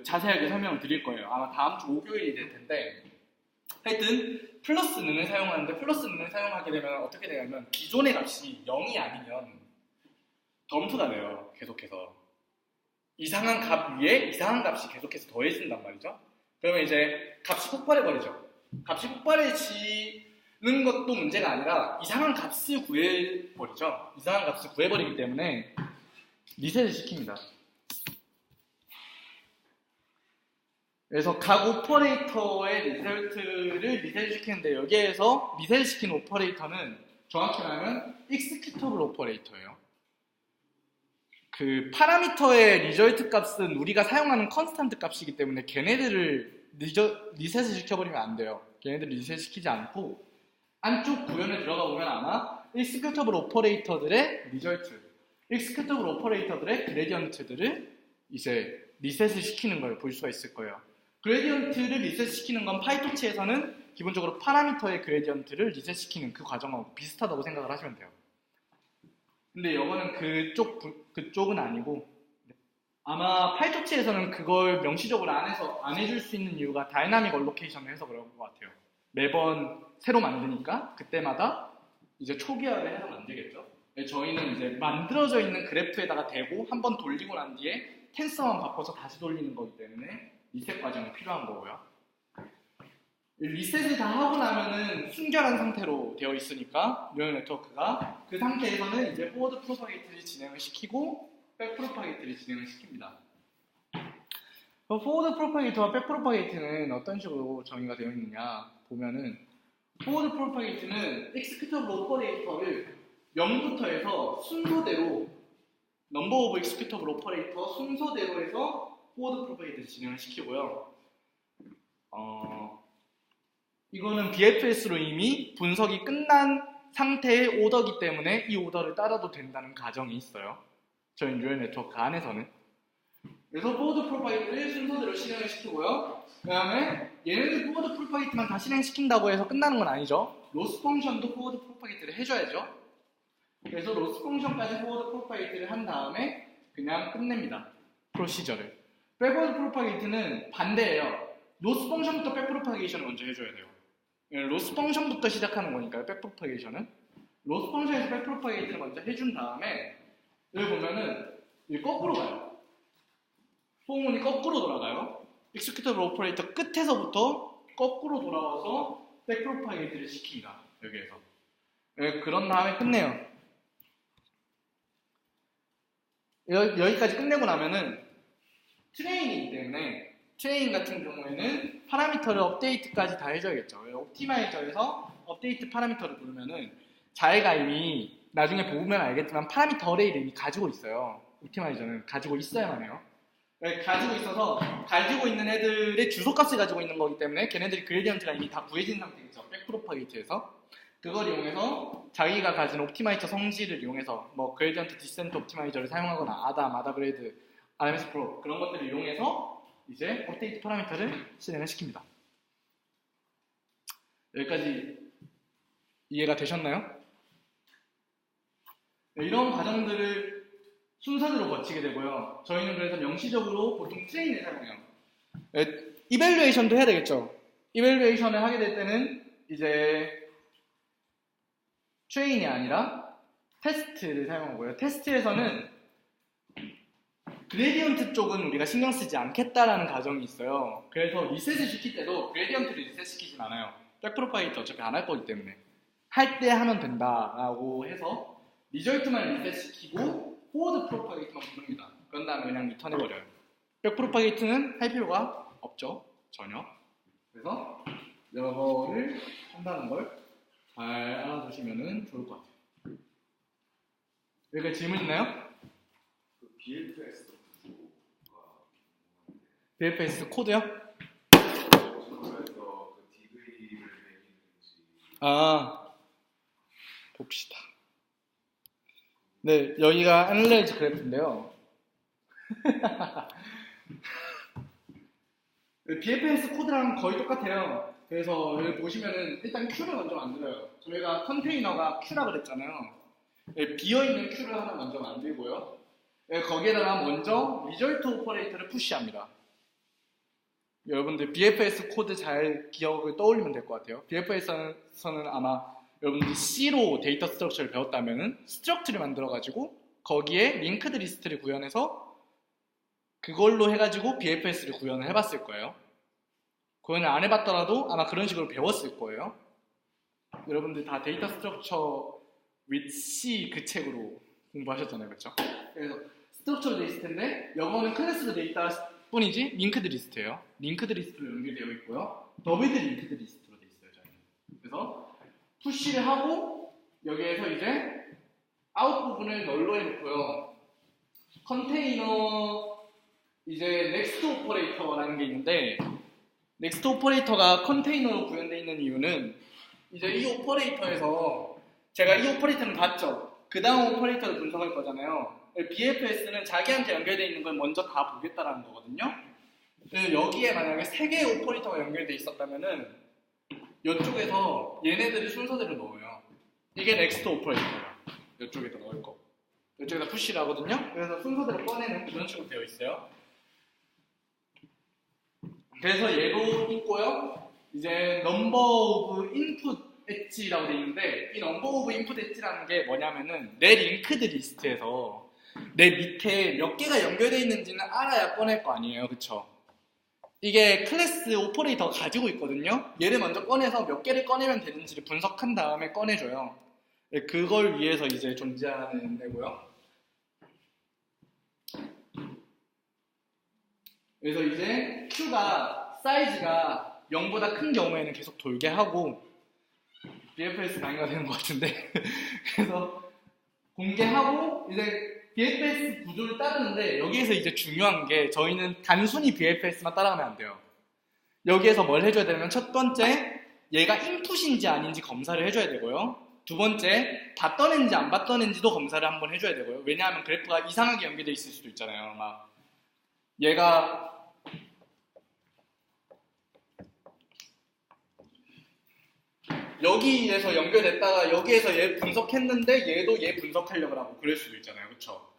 자세하게 설명을 드릴 거예요. 아마 다음 주 목요일이 될 텐데 하여튼 플러스 능을 사용하는데 플러스 능을 사용하게 되면 어떻게 되냐면 기존의 값이 0이 아니면 덤프가 돼요. 계속해서 이상한 값 위에 이상한 값이 계속해서 더해진단 말이죠. 그러면 이제 값이 폭발해버리죠. 값이 폭발해지는 것도 문제가 아니라 이상한 값을 구해버리죠. 이상한 값을 구해버리기 때문에 리셋을 시킵니다. 그래서 각 오퍼레이터의 리절트를 리셋시키는데 여기에서 리셋시킨 오퍼레이터는 정확히 말하면 익스큐터블 오퍼레이터예요. 그 파라미터의 리절트 값은 우리가 사용하는 컨스탄트 값이기 때문에 걔네들을 리셋을 시켜버리면 안 돼요. 걔네들을 리셋시키지 않고 안쪽 구현에 들어가 보면 아마 익스큐터블 오퍼레이터들의 리절트, 익스큐터블 오퍼레이터들의 그레디언트들을 이제 리셋을 시키는 걸 볼 수가 있을 거예요. 그레디언트를 리셋시키는 건 파이토치에서는 기본적으로 파라미터의 그레디언트를 리셋시키는 그 과정하고 비슷하다고 생각을 하시면 돼요. 근데 이거는 그쪽은 아니고 아마 파이토치에서는 그걸 명시적으로 안 해줄 수 있는 이유가 다이나믹 얼로케이션을 해서 그런 것 같아요. 매번 새로 만드니까 그때마다 이제 초기화를 해서 만들겠죠. 저희는 이제 만들어져 있는 그래프에다가 대고 한번 돌리고 난 뒤에 텐서만 바꿔서 다시 돌리는 거기 때문에 리셋 과정이 필요한 거고요. 리셋을 다 하고 나면은 순결한 상태로 되어 있으니까 뉴럴 네트워크가 그 상태에서는 이제 포워드 프로파게이트를 진행을 시키고 백 프로파게이트를 진행을 시킵니다. 포워드 프로파게이트와 백 프로파게이트는 어떤 식으로 정의가 되어 있느냐 보면은 포워드 프로파게이트는 익스큐터블 오퍼레이터를 0부터 해서 순서대로 넘버 오브 익스큐터블 오퍼레이터 순서대로 해서 포워드 프로파게이트를 진행을 시키고요. 이거는 BFS로 이미 분석이 끝난 상태의 오더이기 때문에 이 오더를 따라도 된다는 가정이 있어요. 저희 뉴럴 네트워크 안에서는. 그래서 포워드 프로파게이트를 순서대로 실행을 시키고요. 그 다음에 얘네들 포워드 프로파게이트만 다 실행시킨다고 해서 끝나는 건 아니죠. 로스 펑션도 포워드 프로파게이트를 해줘야죠. 그래서 로스 펑션까지 포워드 프로파게이트를 한 다음에 그냥 끝냅니다. 프로시저를. 백워드 프로파게이트는 반대예요. 로스 펑션부터 백 프로파게이션을 먼저 해줘야 돼요. 로스 펑션부터 시작하는 거니까요. 백 프로파게이션은. 로스 펑션에서 백 프로파게이트를 먼저 해준 다음에 여기 보면은 이게 거꾸로 가요. 포문이 거꾸로 돌아가요. 익스큐터블 오퍼레이터 끝에서부터 거꾸로 돌아와서 백 프로파게이트를 시킵니다. 여기에서. 그런 다음에 끝내요. 여기까지 끝내고 나면은 트레인이기 때문에 트레인 같은 경우에는 파라미터를 업데이트까지 다 해줘야겠죠. 옵티마이저에서 업데이트 파라미터를 부르면은 자기가 이미 나중에 보면 알겠지만 파라미터 어레이를 이미 가지고 있어요. 옵티마이저는 가지고 있어야만 해요. 가지고 있어서 가지고 있는 애들의 주소값을 가지고 있는 거기 때문에 걔네들이 그레디언트가 이미 다 구해진 상태겠죠. 백프로파게이트에서 그걸 이용해서 자기가 가진 옵티마이저 성질을 이용해서 뭐 그레디언트 디센트 옵티마이저를 사용하거나 아다그레이드 RMS 프로 그런 것들을 이용해서 이제 업데이트 파라미터를 실행을 시킵니다. 여기까지 이해가 되셨나요? 이런 과정들을 순서대로 거치게 되고요. 저희는 그래서 명시적으로 보통 트레인을 사용해요. 이밸류에이션도 해야 되겠죠. 이밸류에이션을 하게 될 때는 이제 트레인이 아니라 테스트를 사용하고요. 테스트에서는 그레디언트 쪽은 우리가 신경 쓰지 않겠다라는 가정이 있어요. 그래서 리셋을 시킬 때도 그레디언트를 리셋시키진 않아요. 백프로파게이트 어차피 안 할 거기 때문에 할 때 하면 된다라고 해서 리절트만 리셋시키고 포워드 프로파게이트만 부릅니다. 그런 다음에 그냥 리턴해버려요. 백프로파게이트는 할 필요가 없죠. 전혀. 그래서 이거를 한다는 걸 잘 알아두시면 좋을 것 같아요. 여기까지 질문 있나요? BFS BFS 코드요? 봅시다. 네, 여기가 애널라이즈 그래프인데요. BFS 코드랑 거의 똑같아요. 그래서 여기 보시면은 일단 Q를 먼저 만들어요. 저희가 컨테이너가 Q라 그랬잖아요. 비어있는 Q를 하나 먼저 만들고요. 거기에다가 먼저 리절트 오퍼레이터를 푸시합니다. 여러분들 BFS 코드 잘 기억을 떠올리면 될 것 같아요. BFS에서는 아마 여러분들이 C로 데이터 스트럭처를 배웠다면은 스트럭처를 만들어가지고 거기에 링크드 리스트를 구현해서 그걸로 해가지고 BFS를 구현을 해봤을 거예요. 구현을 안 해봤더라도 아마 그런 식으로 배웠을 거예요. 여러분들 다 데이터 스트럭처 with C 그 책으로 공부하셨잖아요, 그렇죠? 그래서 스트럭처로 돼 있을 텐데 영어는 클래스로 돼 있다 뿐이지 링크드 리스트예요. 링크드 리스트로 연결되어 있고요. 더블드 링크드 리스트로 돼 있어요, 저희는. 그래서 푸시를 하고 여기에서 이제 아웃 부분을 널로 해놓고요. 컨테이너 이제 넥스트 오퍼레이터라는 게 있는데 넥스트 오퍼레이터가 컨테이너로 구현되어 있는 이유는 이제 이 오퍼레이터에서 제가 이 오퍼레이터는 봤죠. 그 다음 오퍼레이터를 분석할 거잖아요. BFS는 자기한테 연결되어 있는 걸 먼저 다 보겠다라는 거거든요. 여기에 만약에 3개의 오퍼레이터가 연결되어 있었다면은 이쪽에서 얘네들을 순서대로 넣어요. 이게 넥스트 오퍼레이터예요. 이쪽에다 넣을 거. 이쪽에다 푸시를 하거든요. 그래서 순서대로 꺼내는 그런 식으로 되어 있어요. 그래서 얘도 있고요. 이제 number of input 엣지라고 되어 있는데 이 number of input 엣지라는 게 뭐냐면은 내 링크드 리스트에서 내 밑에 몇 개가 연결되어 있는지는 알아야 꺼낼 거 아니에요, 그쵸? 이게 클래스 오퍼레이터가 가지고 있거든요. 얘를 먼저 꺼내서 몇 개를 꺼내면 되는지를 분석한 다음에 꺼내줘요. 그걸 위해서 이제 존재하는 데고요. 그래서 이제 Q가 사이즈가 0보다 큰 경우에는 계속 돌게 하고 BFS 강의가 되는 것 같은데 그래서 공개하고 이제 BFS 구조를 따르는데 여기에서 이제 중요한 게 저희는 단순히 BFS만 따라가면 안 돼요. 여기에서 뭘 해줘야 되냐면 첫 번째 얘가 인풋인지 아닌지 검사를 해줘야 되고요. 두 번째 봤던 애인지 안 봤던 애인지도 검사를 한번 해줘야 되고요. 왜냐하면 그래프가 이상하게 연결되어 있을 수도 있잖아요. 막 얘가 여기에서 연결됐다가 여기에서 얘 분석했는데 얘도 얘 분석하려고 하고 그럴 수도 있잖아요. 그쵸?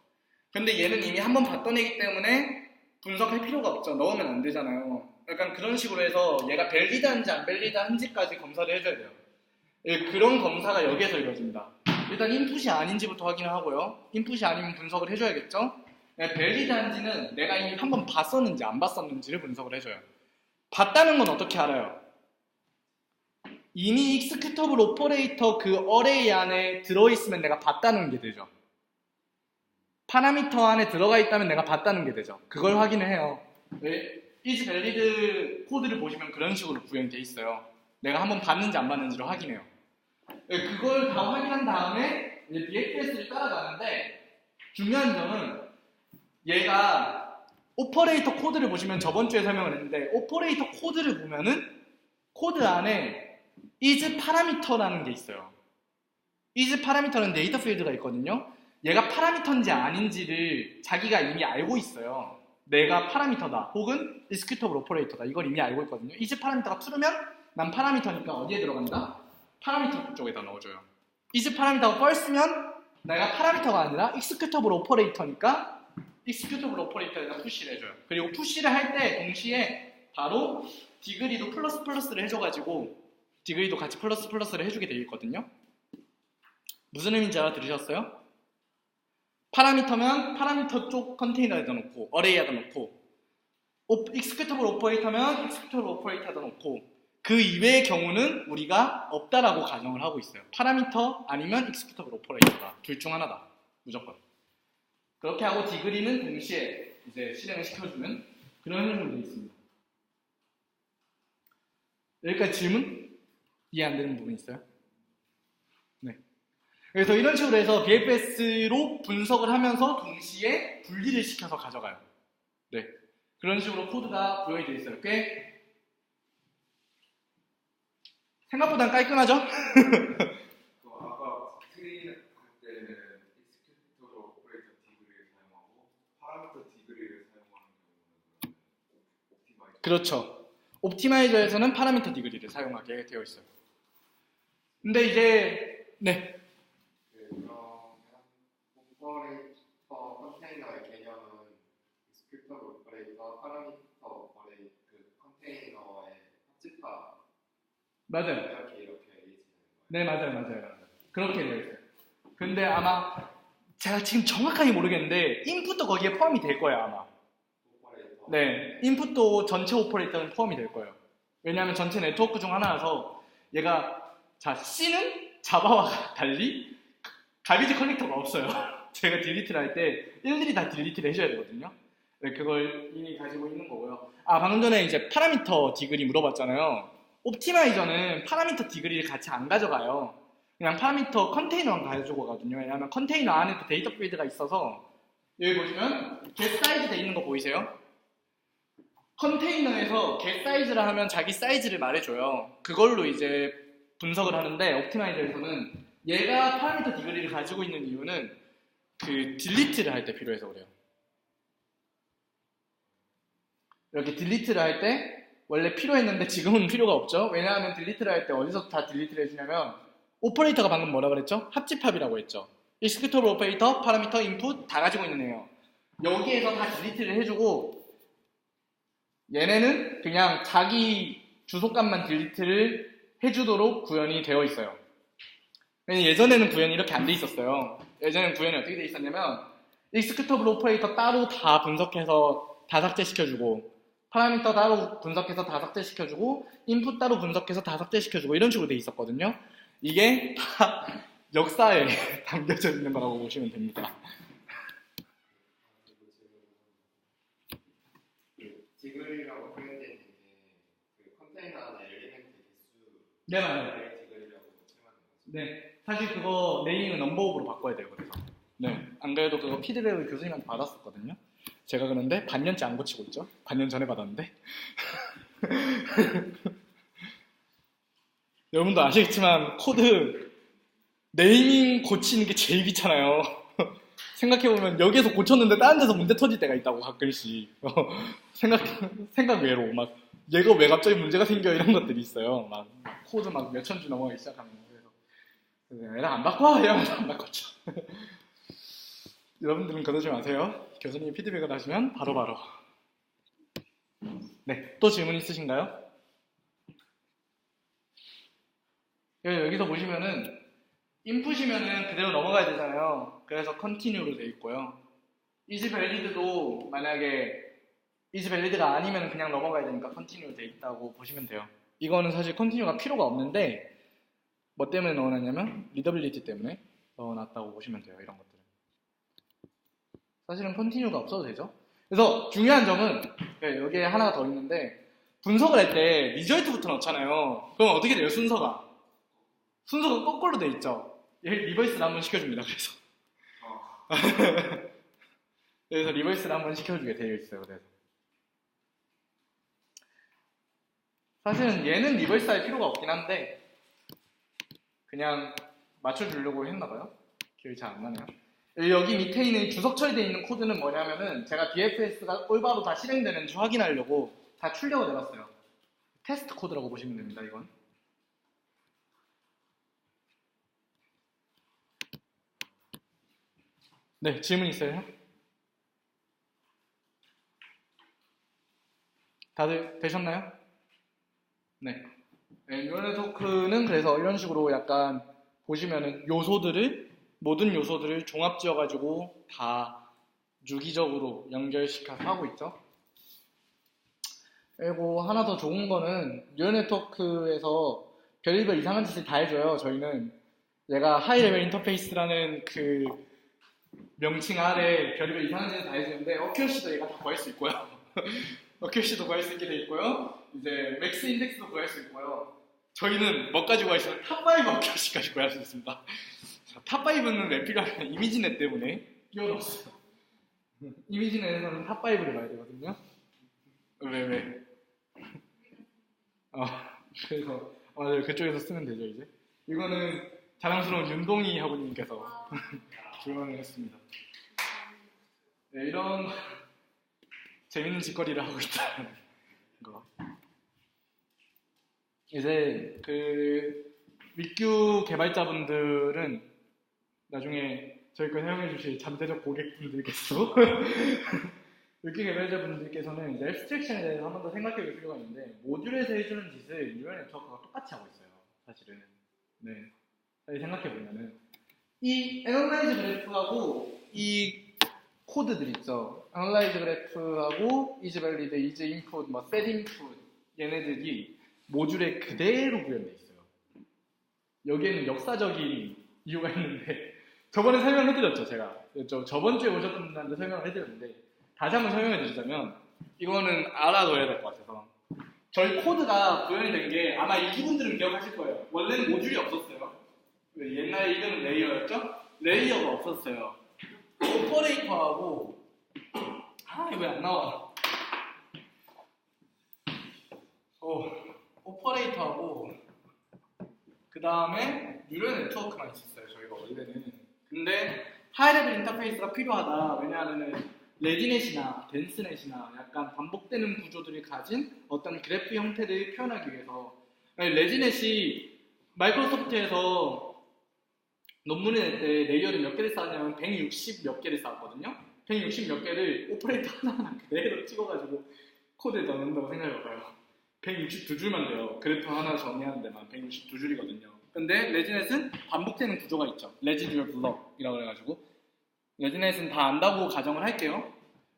근데 얘는 이미 한번 봤던 애기 때문에 분석할 필요가 없죠. 넣으면 안 되잖아요. 약간 그런 식으로 해서 얘가 밸리드한지 안 밸리드한지까지 검사를 해줘야 돼요. 예, 그런 검사가 여기에서 이루어집니다. 일단 인풋이 아닌지부터 확인을 하고요. 인풋이 아니면 분석을 해줘야겠죠. 예, 밸리드한지는 내가 이미 한번 봤었는지 안 봤었는지를 분석을 해줘요. 봤다는 건 어떻게 알아요? 이미 executable 오퍼레이터 그 어레이 안에 들어있으면 내가 봤다는 게 되죠. 파라미터 안에 들어가 있다면 내가 봤다는 게 되죠. 그걸 확인을 해요. 네? is valid 코드를 보시면 그런 식으로 구현이 돼 있어요. 내가 한번 봤는지 안 봤는지를 확인해요. 네, 그걸 다 확인한 다음에 이제 BFS를 따라가는데 중요한 점은 얘가 오퍼레이터 코드를 보시면 저번 주에 설명을 했는데 오퍼레이터 코드를 보면은 코드 안에 is 파라미터라는 게 있어요. is 파라미터는 데이터 필드가 있거든요. 얘가 파라미터인지 아닌지를 자기가 이미 알고 있어요. 내가 파라미터다 혹은 executable operator다 이걸 이미 알고 있거든요. is 파라미터가 true면 난 파라미터니까 어디에 들어간다? 파라미터 쪽에다 넣어줘요. is 파라미터가 false면 내가 파라미터가 아니라 executable operator니까 executable operator에다 푸시를 해줘요. 그리고 푸시를 할 때 동시에 바로 디그리도 플러스 플러스를 해줘가지고 디그리도 같이 플러스 플러스를 해주게 되어 있거든요. 무슨 의미인지 알아들으셨어요? 파라미터면 파라미터 쪽 컨테이너에다 놓고 어레이에다 놓고 executable operator면 executable operator에다 놓고 그 이외의 경우는 우리가 없다라고 가정을 하고 있어요. 파라미터 아니면 executable operator다. 둘 중 하나다. 무조건. 그렇게 하고 디그리는 동시에 이제 실행을 시켜주는 그런 형식으로 되어 있습니다. 여기까지 질문? 이해 안 되는 부분 있어요? 네. 그래서 이런 식으로 해서 BFS로 분석을 하면서 동시에 분리를 시켜서 가져가요. 네. 그런 식으로 코드가 구현이 되어 있어요. 꽤 생각보단 깔끔하죠? 아까 스크린 할 때는 executable operator 디그리를 사용하고 파라미터 디그리를 사용하는 경우는 옵티마이저. 그렇죠. 옵티마이저에서는 파라미터 디그리를 사용하게 되어 있어요. 근데 이제 네. 그러면 오퍼레이터 컨테이너의 개념은 executable 오퍼레이터, 파라미터 오퍼레이터, 그 컨테이너의 합집합 맞아요. 이렇게 이해지는 거예요. 네, 맞아요. 그렇게 되어 있어요. 근데 아마 제가 지금 정확하게 모르겠는데 인풋도 거기에 포함이 될 거예요, 아마. 오퍼레이터. 네, 인풋도 전체 오퍼레이터는 포함이 될 거예요. 왜냐하면 전체 네트워크 중 하나라서 얘가 자, C는 자바와 달리 가비지 컬렉터가 없어요. 제가 딜리트를 할 때 일일이 다 딜리트를 해줘야 되거든요. 네, 그걸 이미 가지고 있는 거고요. 아, 방금 전에 이제 파라미터 디그리 물어봤잖아요. 옵티마이저는 파라미터 디그리를 같이 안 가져가요. 그냥 파라미터 컨테이너만 가지고 가거든요. 왜냐하면 컨테이너 안에도 데이터 필드가 있어서 여기 보시면 get 사이즈 돼 있는 거 보이세요? 컨테이너에서 get 사이즈를 하면 자기 사이즈를 말해줘요. 그걸로 이제 분석을 하는데 옵티마이저에서는 얘가 파라미터 디그리를 가지고 있는 이유는 그 딜리트를 할 때 필요해서 그래요. 이렇게 딜리트를 할 때 원래 필요했는데 지금은 필요가 없죠. 왜냐하면 딜리트를 할 때 어디서 다 딜리트를 해주냐면 오퍼레이터가 방금 뭐라 그랬죠? 합집합이라고 했죠. executable 오퍼레이터, 파라미터, 인풋 다 가지고 있는 애예요. 여기에서 다 딜리트를 해주고 얘네는 그냥 자기 주소값만 딜리트를 해주도록 구현이 되어 있어요. 예전에는 구현이 이렇게 안 돼 있었어요. 예전에는 구현이 어떻게 돼 있었냐면 executable 오퍼레이터 따로 다 분석해서 다 삭제시켜주고 파라미터 따로 분석해서 다 삭제시켜주고 인풋 따로 분석해서 다 삭제시켜주고 이런 식으로 돼 있었거든요. 이게 다 역사에 담겨져 있는 거라고 보시면 됩니다. 디그리라고 표현되는 게 그 컨테이너 안에 엘리멘트 개수 네, 맞아요. 디그리라고称하는 거죠. 네, 사실 그거 네이밍은 넘버오브로 바꿔야 돼요. 그래서 네, 안 그래도 그거 피드백을 교수님한테 받았었거든요. 제가 그런데 반년째 안 고치고 있죠. 반년 전에 받았는데 여러분도 아시겠지만 코드 네이밍 고치는 게 제일 귀찮아요. 생각해보면 여기에서 고쳤는데 다른 데서 문제 터질 때가 있다고 가끔씩 생각 외로 막 얘가 왜 갑자기 문제가 생겨 이런 것들이 있어요. 막 코드 막 몇천 줄 넘어가기 시작하면 그래서 애랑 안 바꿔 이러면서 안 바꿨죠. 여러분들은 그러지 마세요. 교수님이 피드백을 하시면 바로바로. 네, 또 질문 있으신가요? 여기서 보시면은 인풋이면은 그대로 넘어가야 되잖아요. 그래서 컨티뉴로 돼 있고요. 이즈밸리드도 만약에 이즈밸리드가 아니면 그냥 넘어가야 되니까 컨티뉴로 돼 있다고 보시면 돼요. 이거는 사실 컨티뉴가 필요가 없는데 뭐 때문에 넣어놨냐면 리더빌리티 때문에 넣어놨다고 보시면 돼요. 이런 것들은 사실은 컨티뉴가 없어도 되죠. 그래서 중요한 점은 여기에 하나가 더 있는데 분석을 할 때 리저트부터 넣잖아요. 그럼 어떻게 돼요? 순서가 거꾸로 돼 있죠. 리버스를 한번 시켜줍니다. 그래서 리버스를 한번 시켜주게 되어 있어요. 그래서 사실은 얘는 리버스 할 필요가 없긴 한데 그냥 맞춰주려고 했나봐요. 기억이 잘 안 나네요. 여기 밑에 있는 주석 처리되어 있는 코드는 뭐냐면은 제가 BFS가 올바로 다 실행되는지 확인하려고 다 출력을 해봤어요. 테스트 코드라고 보시면 됩니다. 이건 네, 질문 있어요? 다들 되셨나요? 네. 뉴럴 네트워크는 그래서 이런 식으로 약간 보시면은 모든 요소들을 종합 지어가지고 다 유기적으로 연결시켜서 하고 있죠. 그리고 하나 더 좋은 거는 뉴럴 네트워크에서 별의별 이상한 짓을 다 해줘요. 저희는 얘가 하이 레벨 인터페이스라는 그 명칭 아래 별의별 이상한 짓을 다 해주는데 어큐러시도 얘가 다 구할 수 있고요. 어큐러시도 구할 수 있게 돼 있고요. 이제 맥스 인덱스도 구할 수 있고요. 저희는 뭐까지 구할 수 있어요? 탑5 어큐러시까지 구할 수 있습니다. 탑5는 왜 필요하냐면 이미지넷 때문에 끼워넣었어요. 이미지넷에서는 탑5를 봐야 되거든요. 왜? 그래서 네, 그쪽에서 쓰면 되죠 이제. 이거는 자랑스러운 윤동희 학우님께서 조언을 했습니다. 네, 이런 재밌는 짓거리를 하고 있다는 거. 이제 그 윗규 개발자분들은 나중에 저희 거 사용해 주실 잠재적 고객분들께서 윗규 개발자분들께서는 이제 앱스트랙션에 대해서 한 번 더 생각해 볼 필요가 있는데 모듈에서 해주는 짓을 뉴럴 네트워크가 똑같이 하고 있어요. 사실은. 네. 생각해 보면은 이 애널라이즈 그래프하고 이 코드들 있죠. 애널라이즈 그래프하고 이즈밸리드, 이즈 인풋, 셋 인풋 얘네들이 모듈에 그대로 구현돼 있어요. 여기에는 역사적인 이유가 있는데 저번에 설명해드렸죠. 제가 저번 주에 오셨던 분들한테 설명을 해드렸는데 다시 한번 설명해드리자면 이거는 알아둬야 될 것 같아서 저희 코드가 구현이 된 게 아마 이분들은 기억하실 거예요. 원래는 모듈이 없었어요. 옛날에 이거는 레이어였죠? 레이어가 없었어요. 오퍼레이터하고 이거 왜 안 나와? 오퍼레이터하고 그 다음에 뉴럴 네트워크만 있었어요. 저희가 원래는. 근데 하이레벨 인터페이스가 필요하다. 왜냐하면 레디넷이나 덴스넷이나 약간 반복되는 구조들이 가진 어떤 그래프 형태를 표현하기 위해서 레디넷이 마이크로소프트에서 논문을 낼 때 레이어를 몇 개를 쌓았냐면 160 몇 개를 쌓았거든요. 160 몇 개를 오퍼레이터 하나하나 그대로 찍어가지고 코드에 넣는다고 생각해봐요. 162줄만 돼요. 그래프 하나 정리하는 데만 162줄이거든요. 근데 레지넷은 반복되는 구조가 있죠. 레지듀얼 블럭이라고 해가지고 레지넷은 다 안다고 가정을 할게요.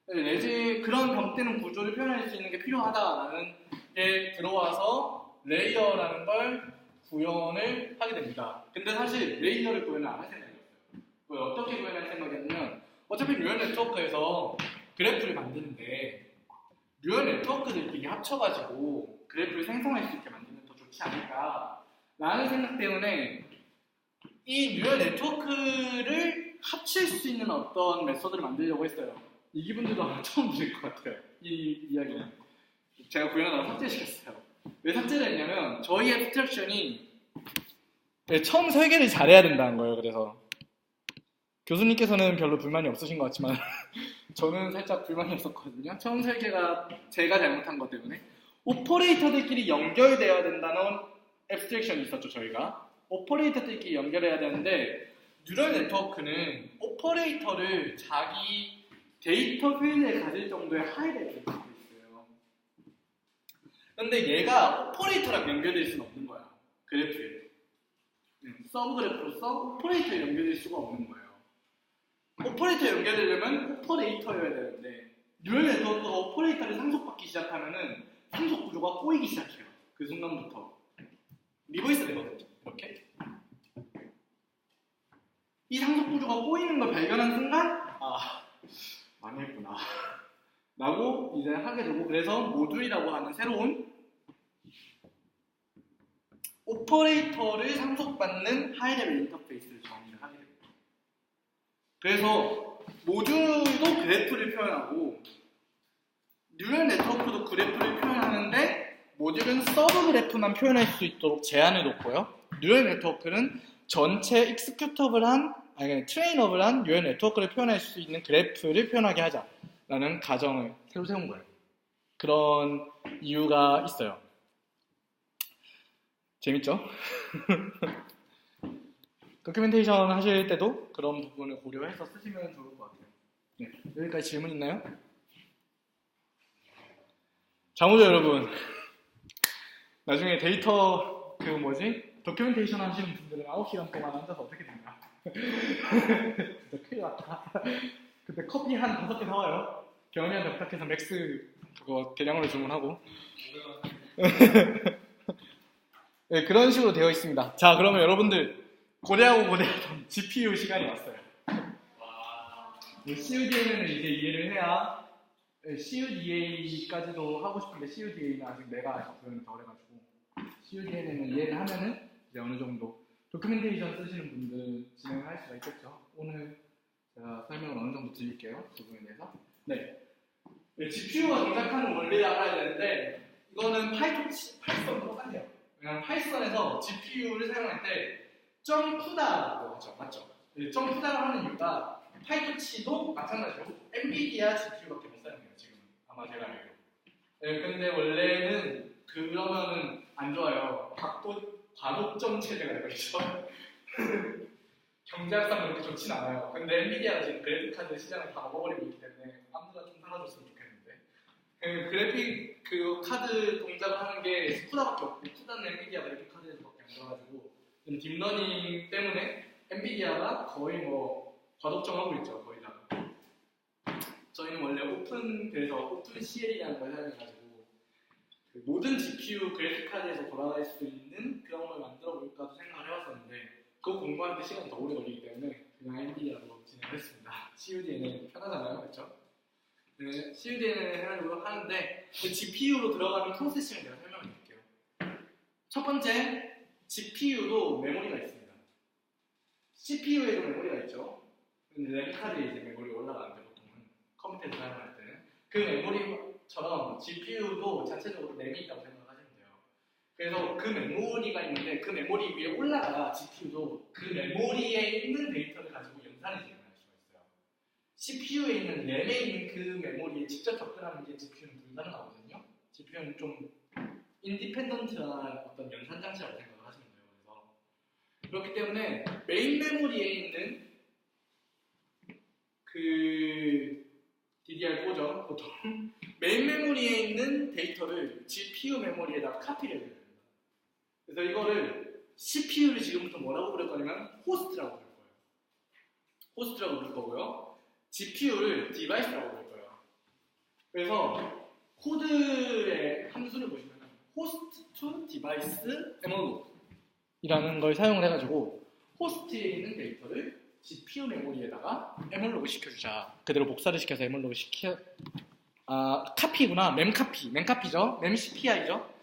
그런 반복되는 구조를 표현할 수 있는 게 필요하다라는 게 들어와서 레이어라는 걸 구현을 하게 됩니다. 근데 사실 레이어를 구현을 안 할 생각이었어요. 어떻게 구현할 생각이었냐면 어차피 뉴럴 네트워크에서 그래프를 만드는데 뉴럴 네트워크들끼리 합쳐가지고 그래프를 생성할 수 있게 만들면 더 좋지 않을까 라는 생각 때문에 이 뉴럴 네트워크를 합칠 수 있는 어떤 메소드를 만들려고 했어요. 이분들도 아마 처음 들을 것 같아요. 이 이야기는. 제가 구현하다가 삭제시켰어요. 왜 삭제를 했냐면 저희 앱스트랙션이 처음 설계를 잘해야 된다는 거예요. 그래서 교수님께서는 별로 불만이 없으신 것 같지만 저는 살짝 불만이 없었거든요. 처음 설계가 제가 잘못한 것 때문에 오퍼레이터들끼리 연결되어야 된다는 앱스트랙션이 있었죠. 저희가 오퍼레이터들끼리 연결해야 되는데 뉴럴 네트워크는 오퍼레이터를 자기 데이터 필드에 가질 정도의 하이 레벨을 갖고 있어요. 근데 얘가 오퍼레이터랑 연결될 수는 없는 거야. 그래프에 서브 그래프로서 오퍼레이터에 연결될 수가 없는 거예요. 오퍼레이터에 연결되려면 오퍼레이터여야 되는데 뉴럴 네트워크가 오퍼레이터를 상속받기 시작하면은 상속 구조가 꼬이기 시작해요. 그 순간부터 리버이스 되거든요. 이렇게 이 상속 구조가 꼬이는 걸 발견한 순간 망했구나 라고 이제 하게 되고, 그래서 모듈이라고 하는 새로운 오퍼레이터를 상속받는 하이레벨 인터페이스를 정의를 하게 됩니다. 그래서 모듈도 그래프를 표현하고 뉴럴 네트워크도 그래프를 표현하는데 모듈은 서브 그래프만 표현할 수 있도록 제한을 놓고요. 뉴럴 네트워크는 전체 트레인업을 한 뉴럴 네트워크를 표현할 수 있는 그래프를 표현하게 하자라는 가정을 새로 세운 거예요. 그런 이유가 있어요. 재밌죠? 도큐멘테이션 하실 때도 그런 부분을 고려해서 쓰시면 좋을 것 같아요. 네, 여기까지 질문 있나요? 자모자 여러분, 나중에 데이터 도큐멘테이션 하시는 분들은 9시간 동안 앉아서 어떻게 된다. 진짜 큰일 났다. 그때 커피 한 5개 사와요. 경현이한테 부탁해서 맥스 그거 대량으로 주문하고. 네, 그런 식으로 되어 있습니다. 자, 그러면 여러분들 고대하던 GPU 시간이 왔어요. CUDA는 이제 이해를 해야, CUDA까지도 하고 싶은데 CUDA는 아직 내가 구현을 덜 해가지고 CUDA는 이해를 하면은 이제 어느 정도 도큐멘테이션 쓰시는 분들 진행을 할 수가 있겠죠. 오늘 제가 설명을 어느 정도 드릴게요. 그 부분에 대해서. 네. GPU가 동작하는 원리를 알아야 되는데 이거는 파이썬 똑같아요. 그냥 파이썬에서 GPU를 사용할 때 점프다라고 하죠. 맞죠? 점프다를 하는 이유가 파이토치도 마찬가지로 엔비디아 GPU밖에 못 사용해요. 지금 아마 제가 알기로. 네, 근데 원래는 그러면은 안 좋아요. 과도점 체제가 되고 있죠. 경제학상 그렇게 좋진 않아요. 근데 엔비디아가 지금 그래픽 카드 시장을 다 먹어버리고 있기 때문에 아무나 좀 살아줬으면 좋겠는데. 그래픽 카드 동작을 하는 게 스쿠다밖에 없고, 스쿠다는 엔비디아 그래픽 카드에서밖에 안 들어가지고 딥러닝 때문에 엔비디아가 거의 과도점하고 있죠. 거의 다. 저희는 원래 오픈 CL이라는 걸 사용해가지고 모든 GPU 그래픽 카드에서 돌아갈 수 있는 그런 걸 만들어 볼까도 생각을 해왔었는데 그거 공부하는데 시간이 더 오래 걸리기 때문에 그냥 엔비디아로 진행했습니다. CUDA는 편하잖아요, 그렇죠? 네, CUDA는 해가지고 하는데 GPU로 들어가는 프로세싱을 제가 설명을 드릴게요. 첫 번째, GPU도 메모리가 있습니다. CPU에도 메모리가 있죠. 근데 램 카드에 이제 메모리 올라가는데 보통은 컴퓨터에서 사용할 때는 그 메모리처럼 GPU도 자체적으로 램이 있다고 생각하시면 돼요. 그래서 그 메모리가 있는데 그 메모리 위에 올라가 GPU도 그 메모리에 있는 데이터를 가지고 연산을 진행할 수가 있어요. CPU에 있는 램에 있는 그 메모리에 직접 접근하는 게 GPU는 불가능하거든요. GPU는 좀 인디펜던트한 어떤 연산 장치라고 생각을 하시면 돼요. 그래서 그렇기 때문에 메인 메모리에 있는 그 DDR4죠. 보통 메인 메모리에 있는 데이터를 GPU 메모리에다가 카피를 해야 됩니다. 그래서 이거를 CPU를 지금부터 뭐라고 부를 거냐면 호스트라고 부를 거예요. 호스트라고 부를 거고요. GPU를 디바이스라고 부를 거예요. 그래서 코드의 함수를 보시면 호스트 투 디바이스 에멀로그 이라는 걸 사용을 해가지고 호스트에 있는 데이터를 GPU 메모리에다가 에멀로그 시켜주자. 그대로 복사를 시켜서 에멀로그 카피구나. mem카피죠. memCPI죠.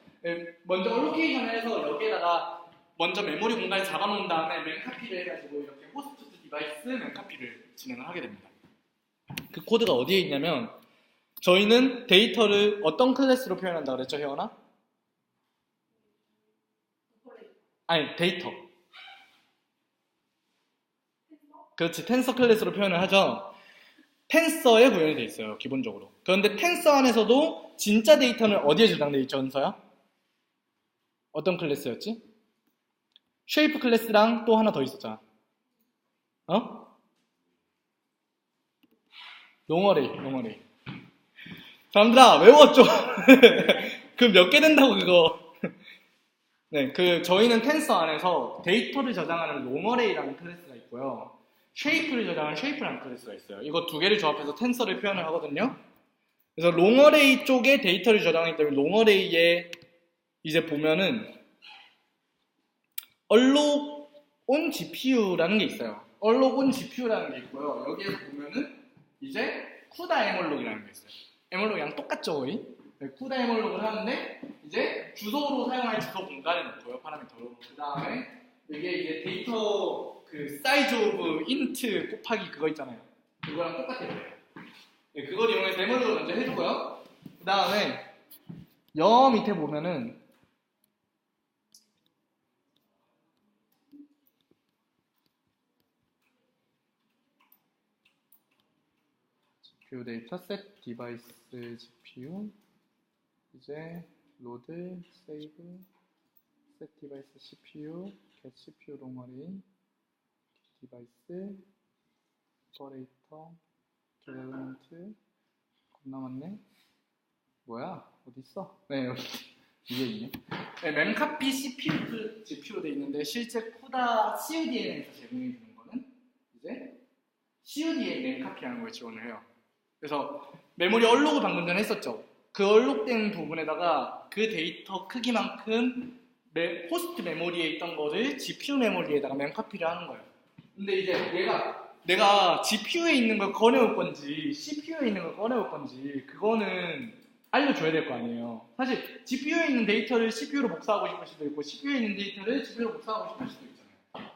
먼저 알로케이션을 해서 여기에다가 먼저 메모리 공간을 잡아놓은 다음에 mem카피를 해가지고 이렇게 호스트 투 디바이스 mem카피를 진행을 하게 됩니다. 그 코드가 어디에 있냐면 저희는 데이터를 어떤 클래스로 표현한다 그랬죠, 혜원아? 아니, 데이터. 그렇지, 텐서 클래스로 표현을 하죠. 텐서에 구현이 돼 있어요, 기본적으로. 그런데 텐서 안에서도 진짜 데이터는 어디에 저장돼 있죠, 은서야? 어떤 클래스였지? 쉐이프 클래스랑 또 하나 더 있었잖아. 롱어레이. 사람들아, 외웠죠? 그 몇 개 된다고, 그거. 네, 저희는 텐서 안에서 데이터를 저장하는 롱어레이라는 클래스가 있고요. 쉐이프를 저장하는 쉐이프라는 클래스가 있어요. 이거 두 개를 조합해서 텐서를 표현을 하거든요. 그래서 롱어레이 쪽에 데이터를 저장하기 때문에 롱어레이에 이제 보면은 alloc on GPU라는 게 있어요. alloc on GPU라는 게 있고요. 여기에서 보면은 이제 CUDA emaloc이라는 게 있어요. emaloc이랑 똑같죠, 거의? 네, CUDA emaloc을 하는데 이제 주소로 사용할 주소 공간에 넣고요, 파라미터로. 그 다음에 이게 이제 데이터 사이즈 오브 인트 곱하기 그거 있잖아요. 그거랑 똑같아요. 네, 그걸 이용해서 emaloc을 먼저 해주고요. 그 다음에 여 밑에 보면은 GPU 데이터 set 디바이스 GPU 이제 로드 세이브 set 디바이스 CPU get CPU 롱어레이 디바이스 오퍼레이터 get element 겁나 많네. 뭐야? 어딨어? 네, 여기 위에 있네. 네, 멤카피 CPU GPU 돼 있는데 실제 CUDA CUDN에서 제공해 주는 거는 이제 CUDN 멤카피라는 걸 지원을 해요. 그래서 메모리 얼록을 방금 전에 했었죠. 그 얼록된 부분에다가 그 데이터 크기만큼 호스트 메모리에 있던 거를 GPU 메모리에다가 멤카피를 하는 거예요. 근데 이제 내가 GPU에 있는 걸 꺼내올 건지 CPU에 있는 걸 꺼내올 건지 그거는 알려줘야 될 거 아니에요. 사실 GPU에 있는 데이터를 CPU로 복사하고 싶을 수도 있고 CPU에 있는 데이터를 GPU로 복사하고 싶을 수도 있잖아요.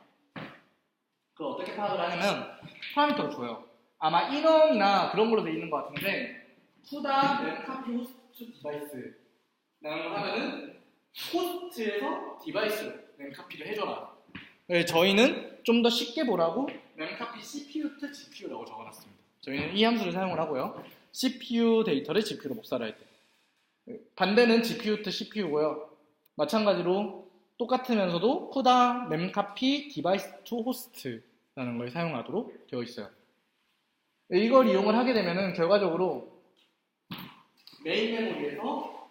그걸 어떻게 파악을 하냐면 파라미터를 줘요. 아마 인원이나 그런 걸로 돼 있는 것 같은데 CUDA 멤카피 호스트 디바이스 라는 걸 하면은 호스트에서 디바이스로 멤카피를 해줘라. 저희는 좀 더 쉽게 보라고 멤카피 CPU to GPU라고 적어놨습니다. 저희는 이 함수를 사용을 하고요. CPU 데이터를 GPU로 복사를 할 때. 반대는 GPU to CPU고요. 마찬가지로 똑같으면서도 CUDA 멤카피 디바이스 to host라는 걸 사용하도록 되어 있어요. 이걸 이용을 하게 되면은 결과적으로 메인 메모리에서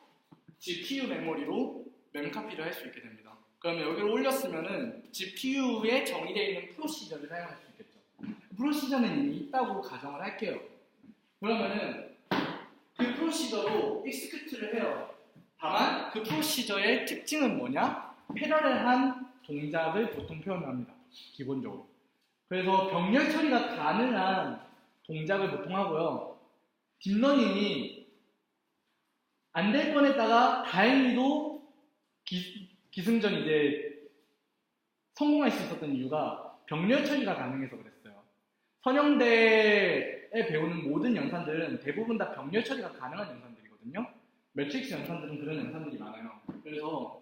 GPU 메모리로 멤카피를 할 수 있게 됩니다. 그러면 여기를 올렸으면은 GPU에 정의되어 있는 프로시저를 사용할 수 있겠죠. 프로시저는 이미 있다고 가정을 할게요. 그러면은 그 프로시저로 execute를 해요. 다만 그 프로시저의 특징은 뭐냐? 패러렐한 동작을 보통 표현합니다. 기본적으로. 그래서 병렬 처리가 가능한 동작을 보통 하고요. 딥러닝이 안 될 뻔했다가 다행히도 기승전 이제 성공할 수 있었던 이유가 병렬 처리가 가능해서 그랬어요. 선형대에 배우는 모든 연산들은 대부분 다 병렬 처리가 가능한 연산들이거든요. 매트릭스 연산들은 그런 연산들이 많아요. 그래서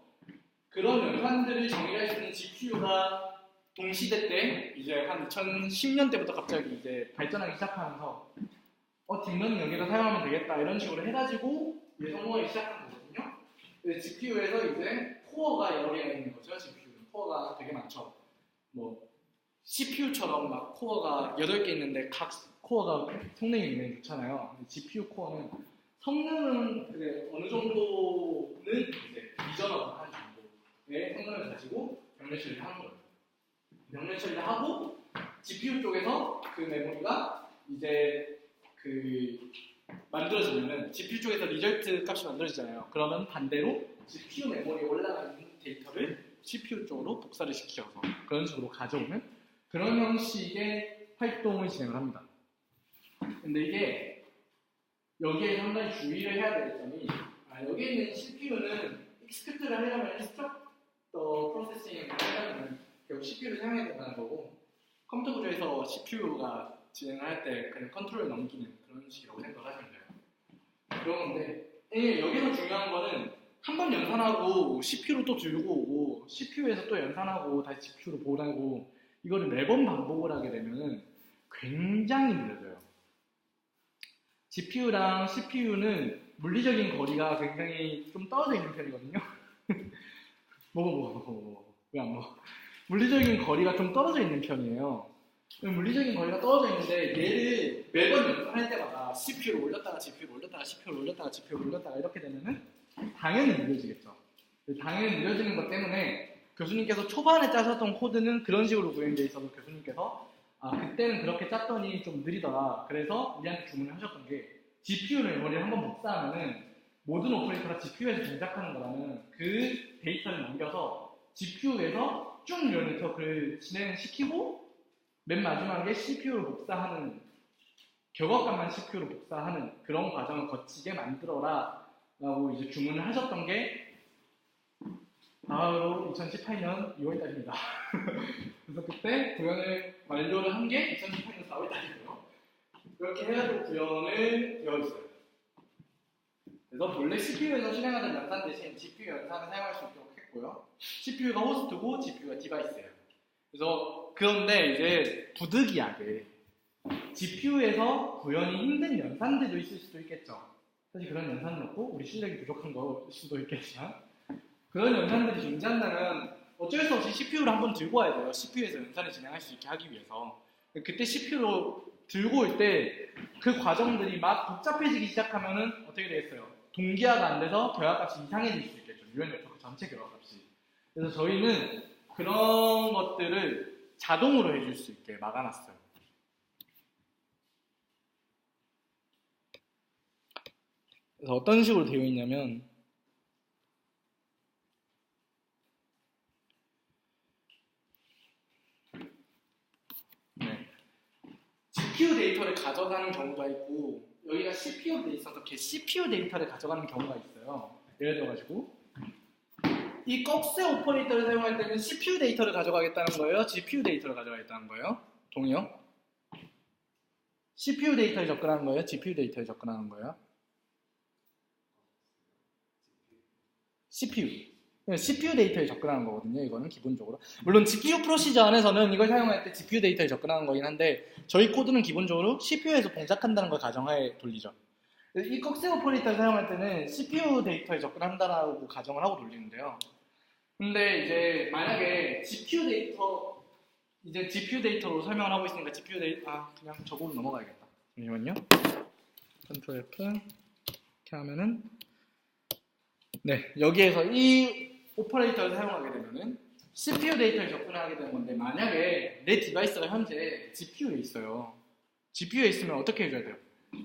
그런 연산들을 정의할 수 있는 GPU가 동시대 때 이제 한 2010년대부터 갑자기 이제 발전하기 시작하면서 딥러닝 여기다 사용하면 되겠다 이런 식으로 해가지고 이제 성공하기 시작한 거거든요. GPU에서 이제 코어가 여러 개가 있는 거죠. GPU는 코어가 되게 많죠. 뭐 CPU처럼 막 코어가 8개 있는데 각 코어가 성능이 굉장히 좋잖아요. GPU 코어는 성능은 어느 정도는 이제 리저너블한 정도의 성능을 가지고 병렬 처리를 하는 거예요. 병렬 처리를 하고 GPU 쪽에서 그 메모리가 이제 만들어지면은 GPU 쪽에서 리절트 값이 만들어지잖아요. 그러면 반대로 GPU 메모리에 올라가 있는 데이터를 CPU 쪽으로 복사를 시켜서 그런 식으로 가져오는 그런 형식의 활동을 진행을 합니다. 근데 이게 여기에 상당히 주의를 해야 될 점이 여기에 있는 CPU는 execute를 하려면 instructor processing을 하려면 결국 CPU를 사용해야 된다는 거고 컴퓨터 구조에서 CPU가 진행을 할 때 그냥 컨트롤을 넘기는 그런 식이라고 생각을 하시면 돼요. 그런데 여기서 중요한 거는 한 번 연산하고 CPU로 또 들고 오고 CPU에서 또 연산하고 다시 GPU로 보라고 이거를 4번 반복을 하게 되면은 굉장히 느려져요. GPU랑 CPU는 물리적인 거리가 굉장히 좀 떨어져 있는 편이거든요. 왜 안 먹어? 물리적인 거리가 좀 떨어져 있는 편이에요. 물리적인 거리가 떨어져 있는데 얘를 매번 연산할 때마다 CPU를 올렸다가 GPU를 올렸다가 CPU를 올렸다가 GPU를 올렸다가 이렇게 되면은 당연히 느려지겠죠. 당연히 느려지는 것 때문에 교수님께서 초반에 짜셨던 코드는 그런 식으로 구현되어 있어서 교수님께서 그때는 그렇게 짰더니 좀 느리더라. 그래서 우리한테 주문을 하셨던 게 GPU를 메모리를 한번 복사하면은 모든 오퍼레이터가 GPU에서 동작하는 거라는 그 데이터를 남겨서 GPU에서 쭉 이런 네트워크를 진행시키고 맨 마지막에 CPU를 복사하는 격언값만 CPU로 복사하는 그런 과정을 거치게 만들어라 라고 이제 주문을 하셨던 게 바로 2018년 2월달입니다. 그래서 그때 구현을 완료를 한 게 2018년 4월달이고요. 그렇게 해가지고 구현을 되어 있어요. 그래서 본래 CPU에서 실행하는 연산 대신 GPU 연산을 사용할 수 있도록 했고요. CPU가 호스트고 GPU가 디바이스예요. 그래서 그런데 이제 부득이하게 GPU에서 구현이 힘든 연산들도 있을 수도 있겠죠. 사실 그런 연산은 없고 우리 실력이 부족한 걸 수도 있겠지만 그런 연산들이 존재한다면 어쩔 수 없이 CPU를 한번 들고 와야 돼요. CPU에서 연산을 진행할 수 있게 하기 위해서. 그때 CPU로 들고 올 때 그 과정들이 막 복잡해지기 시작하면은 어떻게 되겠어요? 동기화가 안 돼서 결합값이 이상해질 수 있겠죠. 유연 네트워크 전체 결합값이. 그래서 저희는 그런 것들을 자동으로 해줄 수 있게 막아놨어요. 그래서 어떤 식으로 되어 있냐면 GPU 데이터를 가져가는 경우가 있고 여기가 CPU 돼 있어서 CPU 데이터를 가져가는 경우가 있어요. 예를 들어가지고 이 꺽쇠 오퍼레이터를 사용할 때는 CPU 데이터를 가져가겠다는 거예요? GPU 데이터를 가져가겠다는 거예요? 동의요? CPU 데이터에 접근하는 거예요? GPU 데이터에 접근하는 거예요? CPU 데이터에 접근하는 거거든요. 이거는 기본적으로. 물론 GPU 프로시저 안에서는 이걸 사용할 때 GPU 데이터에 접근하는 거긴 한데 저희 코드는 기본적으로 CPU에서 동작한다는 걸 가정하에 돌리죠. 이 꺽쇠 오퍼레이터를 사용할 때는 CPU 데이터에 접근한다라고 가정을 하고 돌리는데요. 근데 이제 만약에 GPU 데이터로 설명을 하고 있으니까 GPU 데이터 그냥 저거로 넘어가야겠다. 잠시만요. 컨트롤 F 이렇게 하면은 여기에서 이 오퍼레이터를 사용하게 되면은 CPU 데이터에 접근하게 되는 건데 만약에 내 디바이스가 현재 GPU에 있어요. GPU에 있으면 어떻게 해줘야 돼요?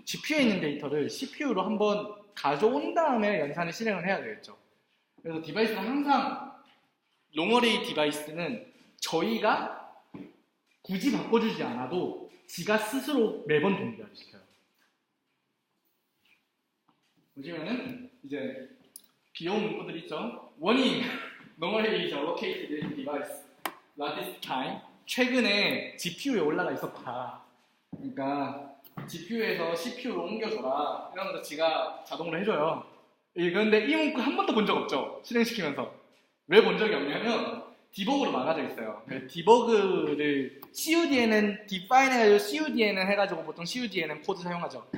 GPU에 있는 데이터를 CPU로 한번 가져온 다음에 연산을 실행을 해야 되겠죠. 그래서 디바이스는 항상 롱어레이 디바이스는 저희가 굳이 바꿔주지 않아도 지가 스스로 매번 동기화를 시켜요. 보시면은 이제 귀여운 문구들 있죠. 원인 normally is allocated in device latest time. 최근에 GPU에 올라가 있었다. 그러니까 GPU에서 CPU로 옮겨줘라. 이러면서 지가 자동으로 해줘요. 그런데 이 문구 한 번도 본 적 없죠. 실행시키면서. 왜 본 적이 없냐면 디버그로 막아져 있어요. 디버그를 CUDN은 define 해가지고 CUDN은 해가지고 보통 CUDN은 코드 사용하죠.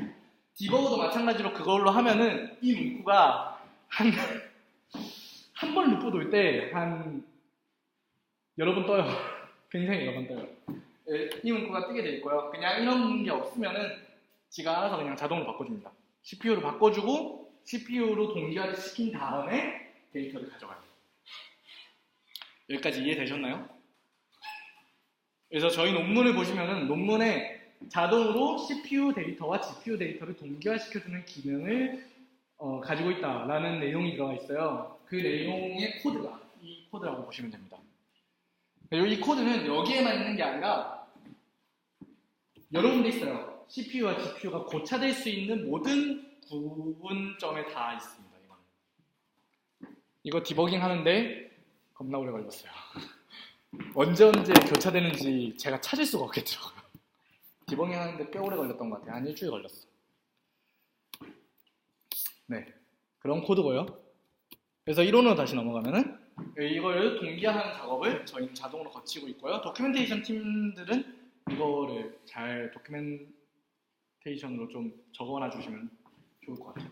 디버그도 마찬가지로 그걸로 하면은 이 문구가 한 번 루프 돌 때 여러 번 떠요. 굉장히 여러 번 떠요. 이 문구가 뜨게 돼 있고요. 그냥 이런 게 없으면은 지가 알아서 그냥 자동으로 바꿔줍니다. CPU로 바꿔주고 CPU로 동기화를 시킨 다음에 데이터를 가져가요. 여기까지 이해되셨나요? 그래서 저희 논문을 보시면은 논문에 자동으로 CPU 데이터와 GPU 데이터를 동기화시켜주는 기능을 가지고 있다라는 내용이 들어가 있어요. 그 내용의 코드가 이 코드라고 보시면 됩니다. 그리고 이 코드는 여기에만 있는 게 아니라 여러 군데 있어요. CPU와 GPU가 고차될 수 있는 모든 구분점에 다 있습니다. 이거 디버깅 하는데 겁나 오래 걸렸어요. 언제 교차되는지 제가 찾을 수가 없겠더라고요. 디버깅 하는데 꽤 오래 걸렸던 것 같아요. 한 일주일 걸렸어. 그런 코드고요. 그래서 이론으로 다시 넘어가면은 이걸 동기화하는 작업을 저희는 자동으로 거치고 있고요. 도큐멘테이션 팀들은 이거를 잘 테이션으로 좀 적어놔 주시면 좋을 것 같아요.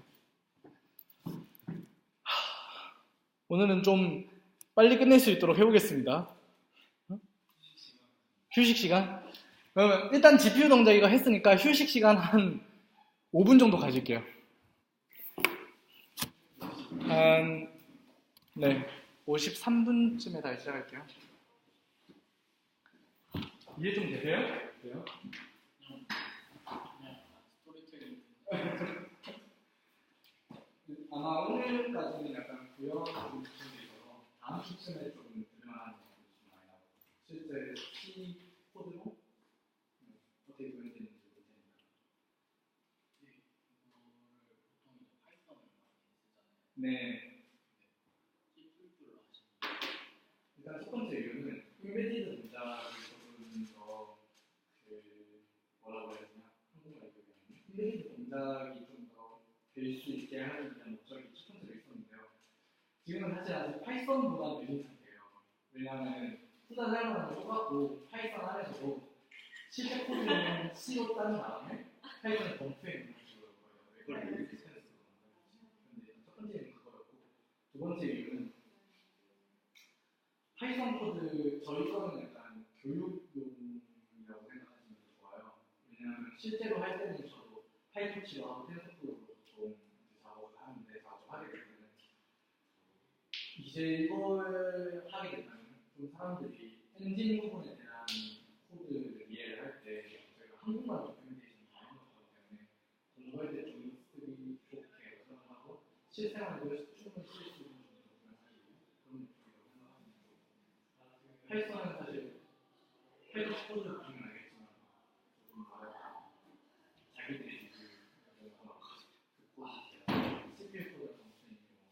오늘은 좀 빨리 끝낼 수 있도록 해보겠습니다. 휴식 시간? 그러면 일단 GPU 동작이가 했으니까 휴식 시간 한 5분 정도 가질게요. 네, 53분쯤에 다시 시작할게요. 이해 좀 되세요? 돼요? 아마 오늘까지는 약간 구형이 있어서 다음 주쯤에 좀 들만한 것들이 많이 나오고 실제 C 코드로 어떻게 구현되는지 볼 테니까. 네. 일단 첫 번째 이유는 인베디드 문자를 적으면서 뭐라고 해야 되나? 한국말 기억이 안 나네. 인베디드 문장이 좀 더 될 수 있게 하는 그냥 목적이 첫 번째로 있었는데요. 지금은 사실 아직 파이썬보다 느린 상태예요. 왜냐하면 투자 사용하는 거 똑같고 파이썬 안에서도 실제 코드는 C로 딴 다음에 파이썬을 검토해 놓는 식으로 거예요. 이걸 이렇게 스탠스로 근데 첫 번째 이유는 그거였고 두 번째 이유는 파이썬 코드 저희 거는 약간 교육용이라고 생각하시면 좋아요. 왜냐하면 실제로 할 때는 저도 파이토치로 하고 텐서플로우로 좀 작업을 하는데 자주 하게 되면 이제 이걸 하게 되면 좀 사람들이 엔진 부분에 대한 코드를 이해를 할 때 저희가 한국말 도큐멘테이션이 많은 거기 때문에 공부할 때 좀 익숙이 좋게 생각하고 실생활에서 충분히 쓸 수 있는 정도는 사실 그런 느낌이라고 생각합니다. 파이썬은 사실 파이썬 코드를 보시면 알겠지만 조금 뭐랄까 자기들이 그 코드 CPU 코드가 정신이 있는 경우가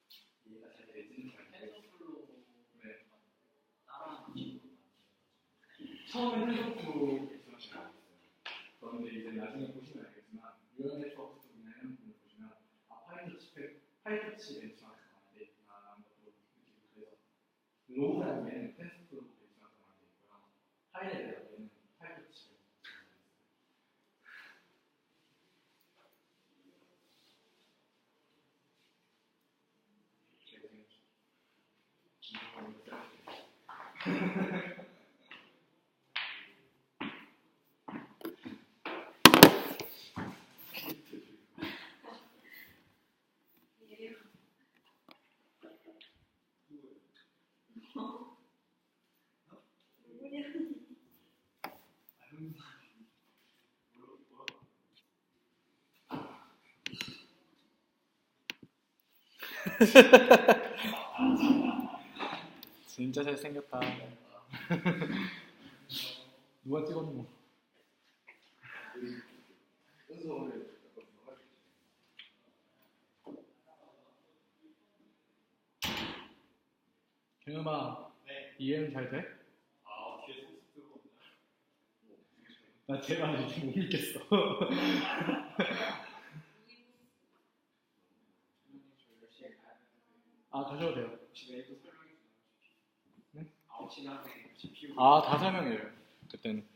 있습니다. 이해가 잘 되지는 않아요. 네. 처음에 텐서플로우 말씀하시는 거 있어요. 그런데 이제 나중에 보시면 알겠지만 뉴럴 네트워크 쪽이나 이런 부분을 보시면 파이토치 벤치마크가 많이 돼 있구나라는 것도 느끼고 그래서 로우 단계는 텐서플로우 벤치마크가 많이 돼 있고요. 하이 레벨에는 파이토치 벤치마크가 많이 있어요. 진짜 잘생겼다. 누가 찍었노? 경현아, 네. 이해는 잘 돼? 뒤에 속쓰고 나 제발 이렇게 못 믿겠어. 아, 가셔도 돼요. 네? 아, 다 설명해요. 그때는.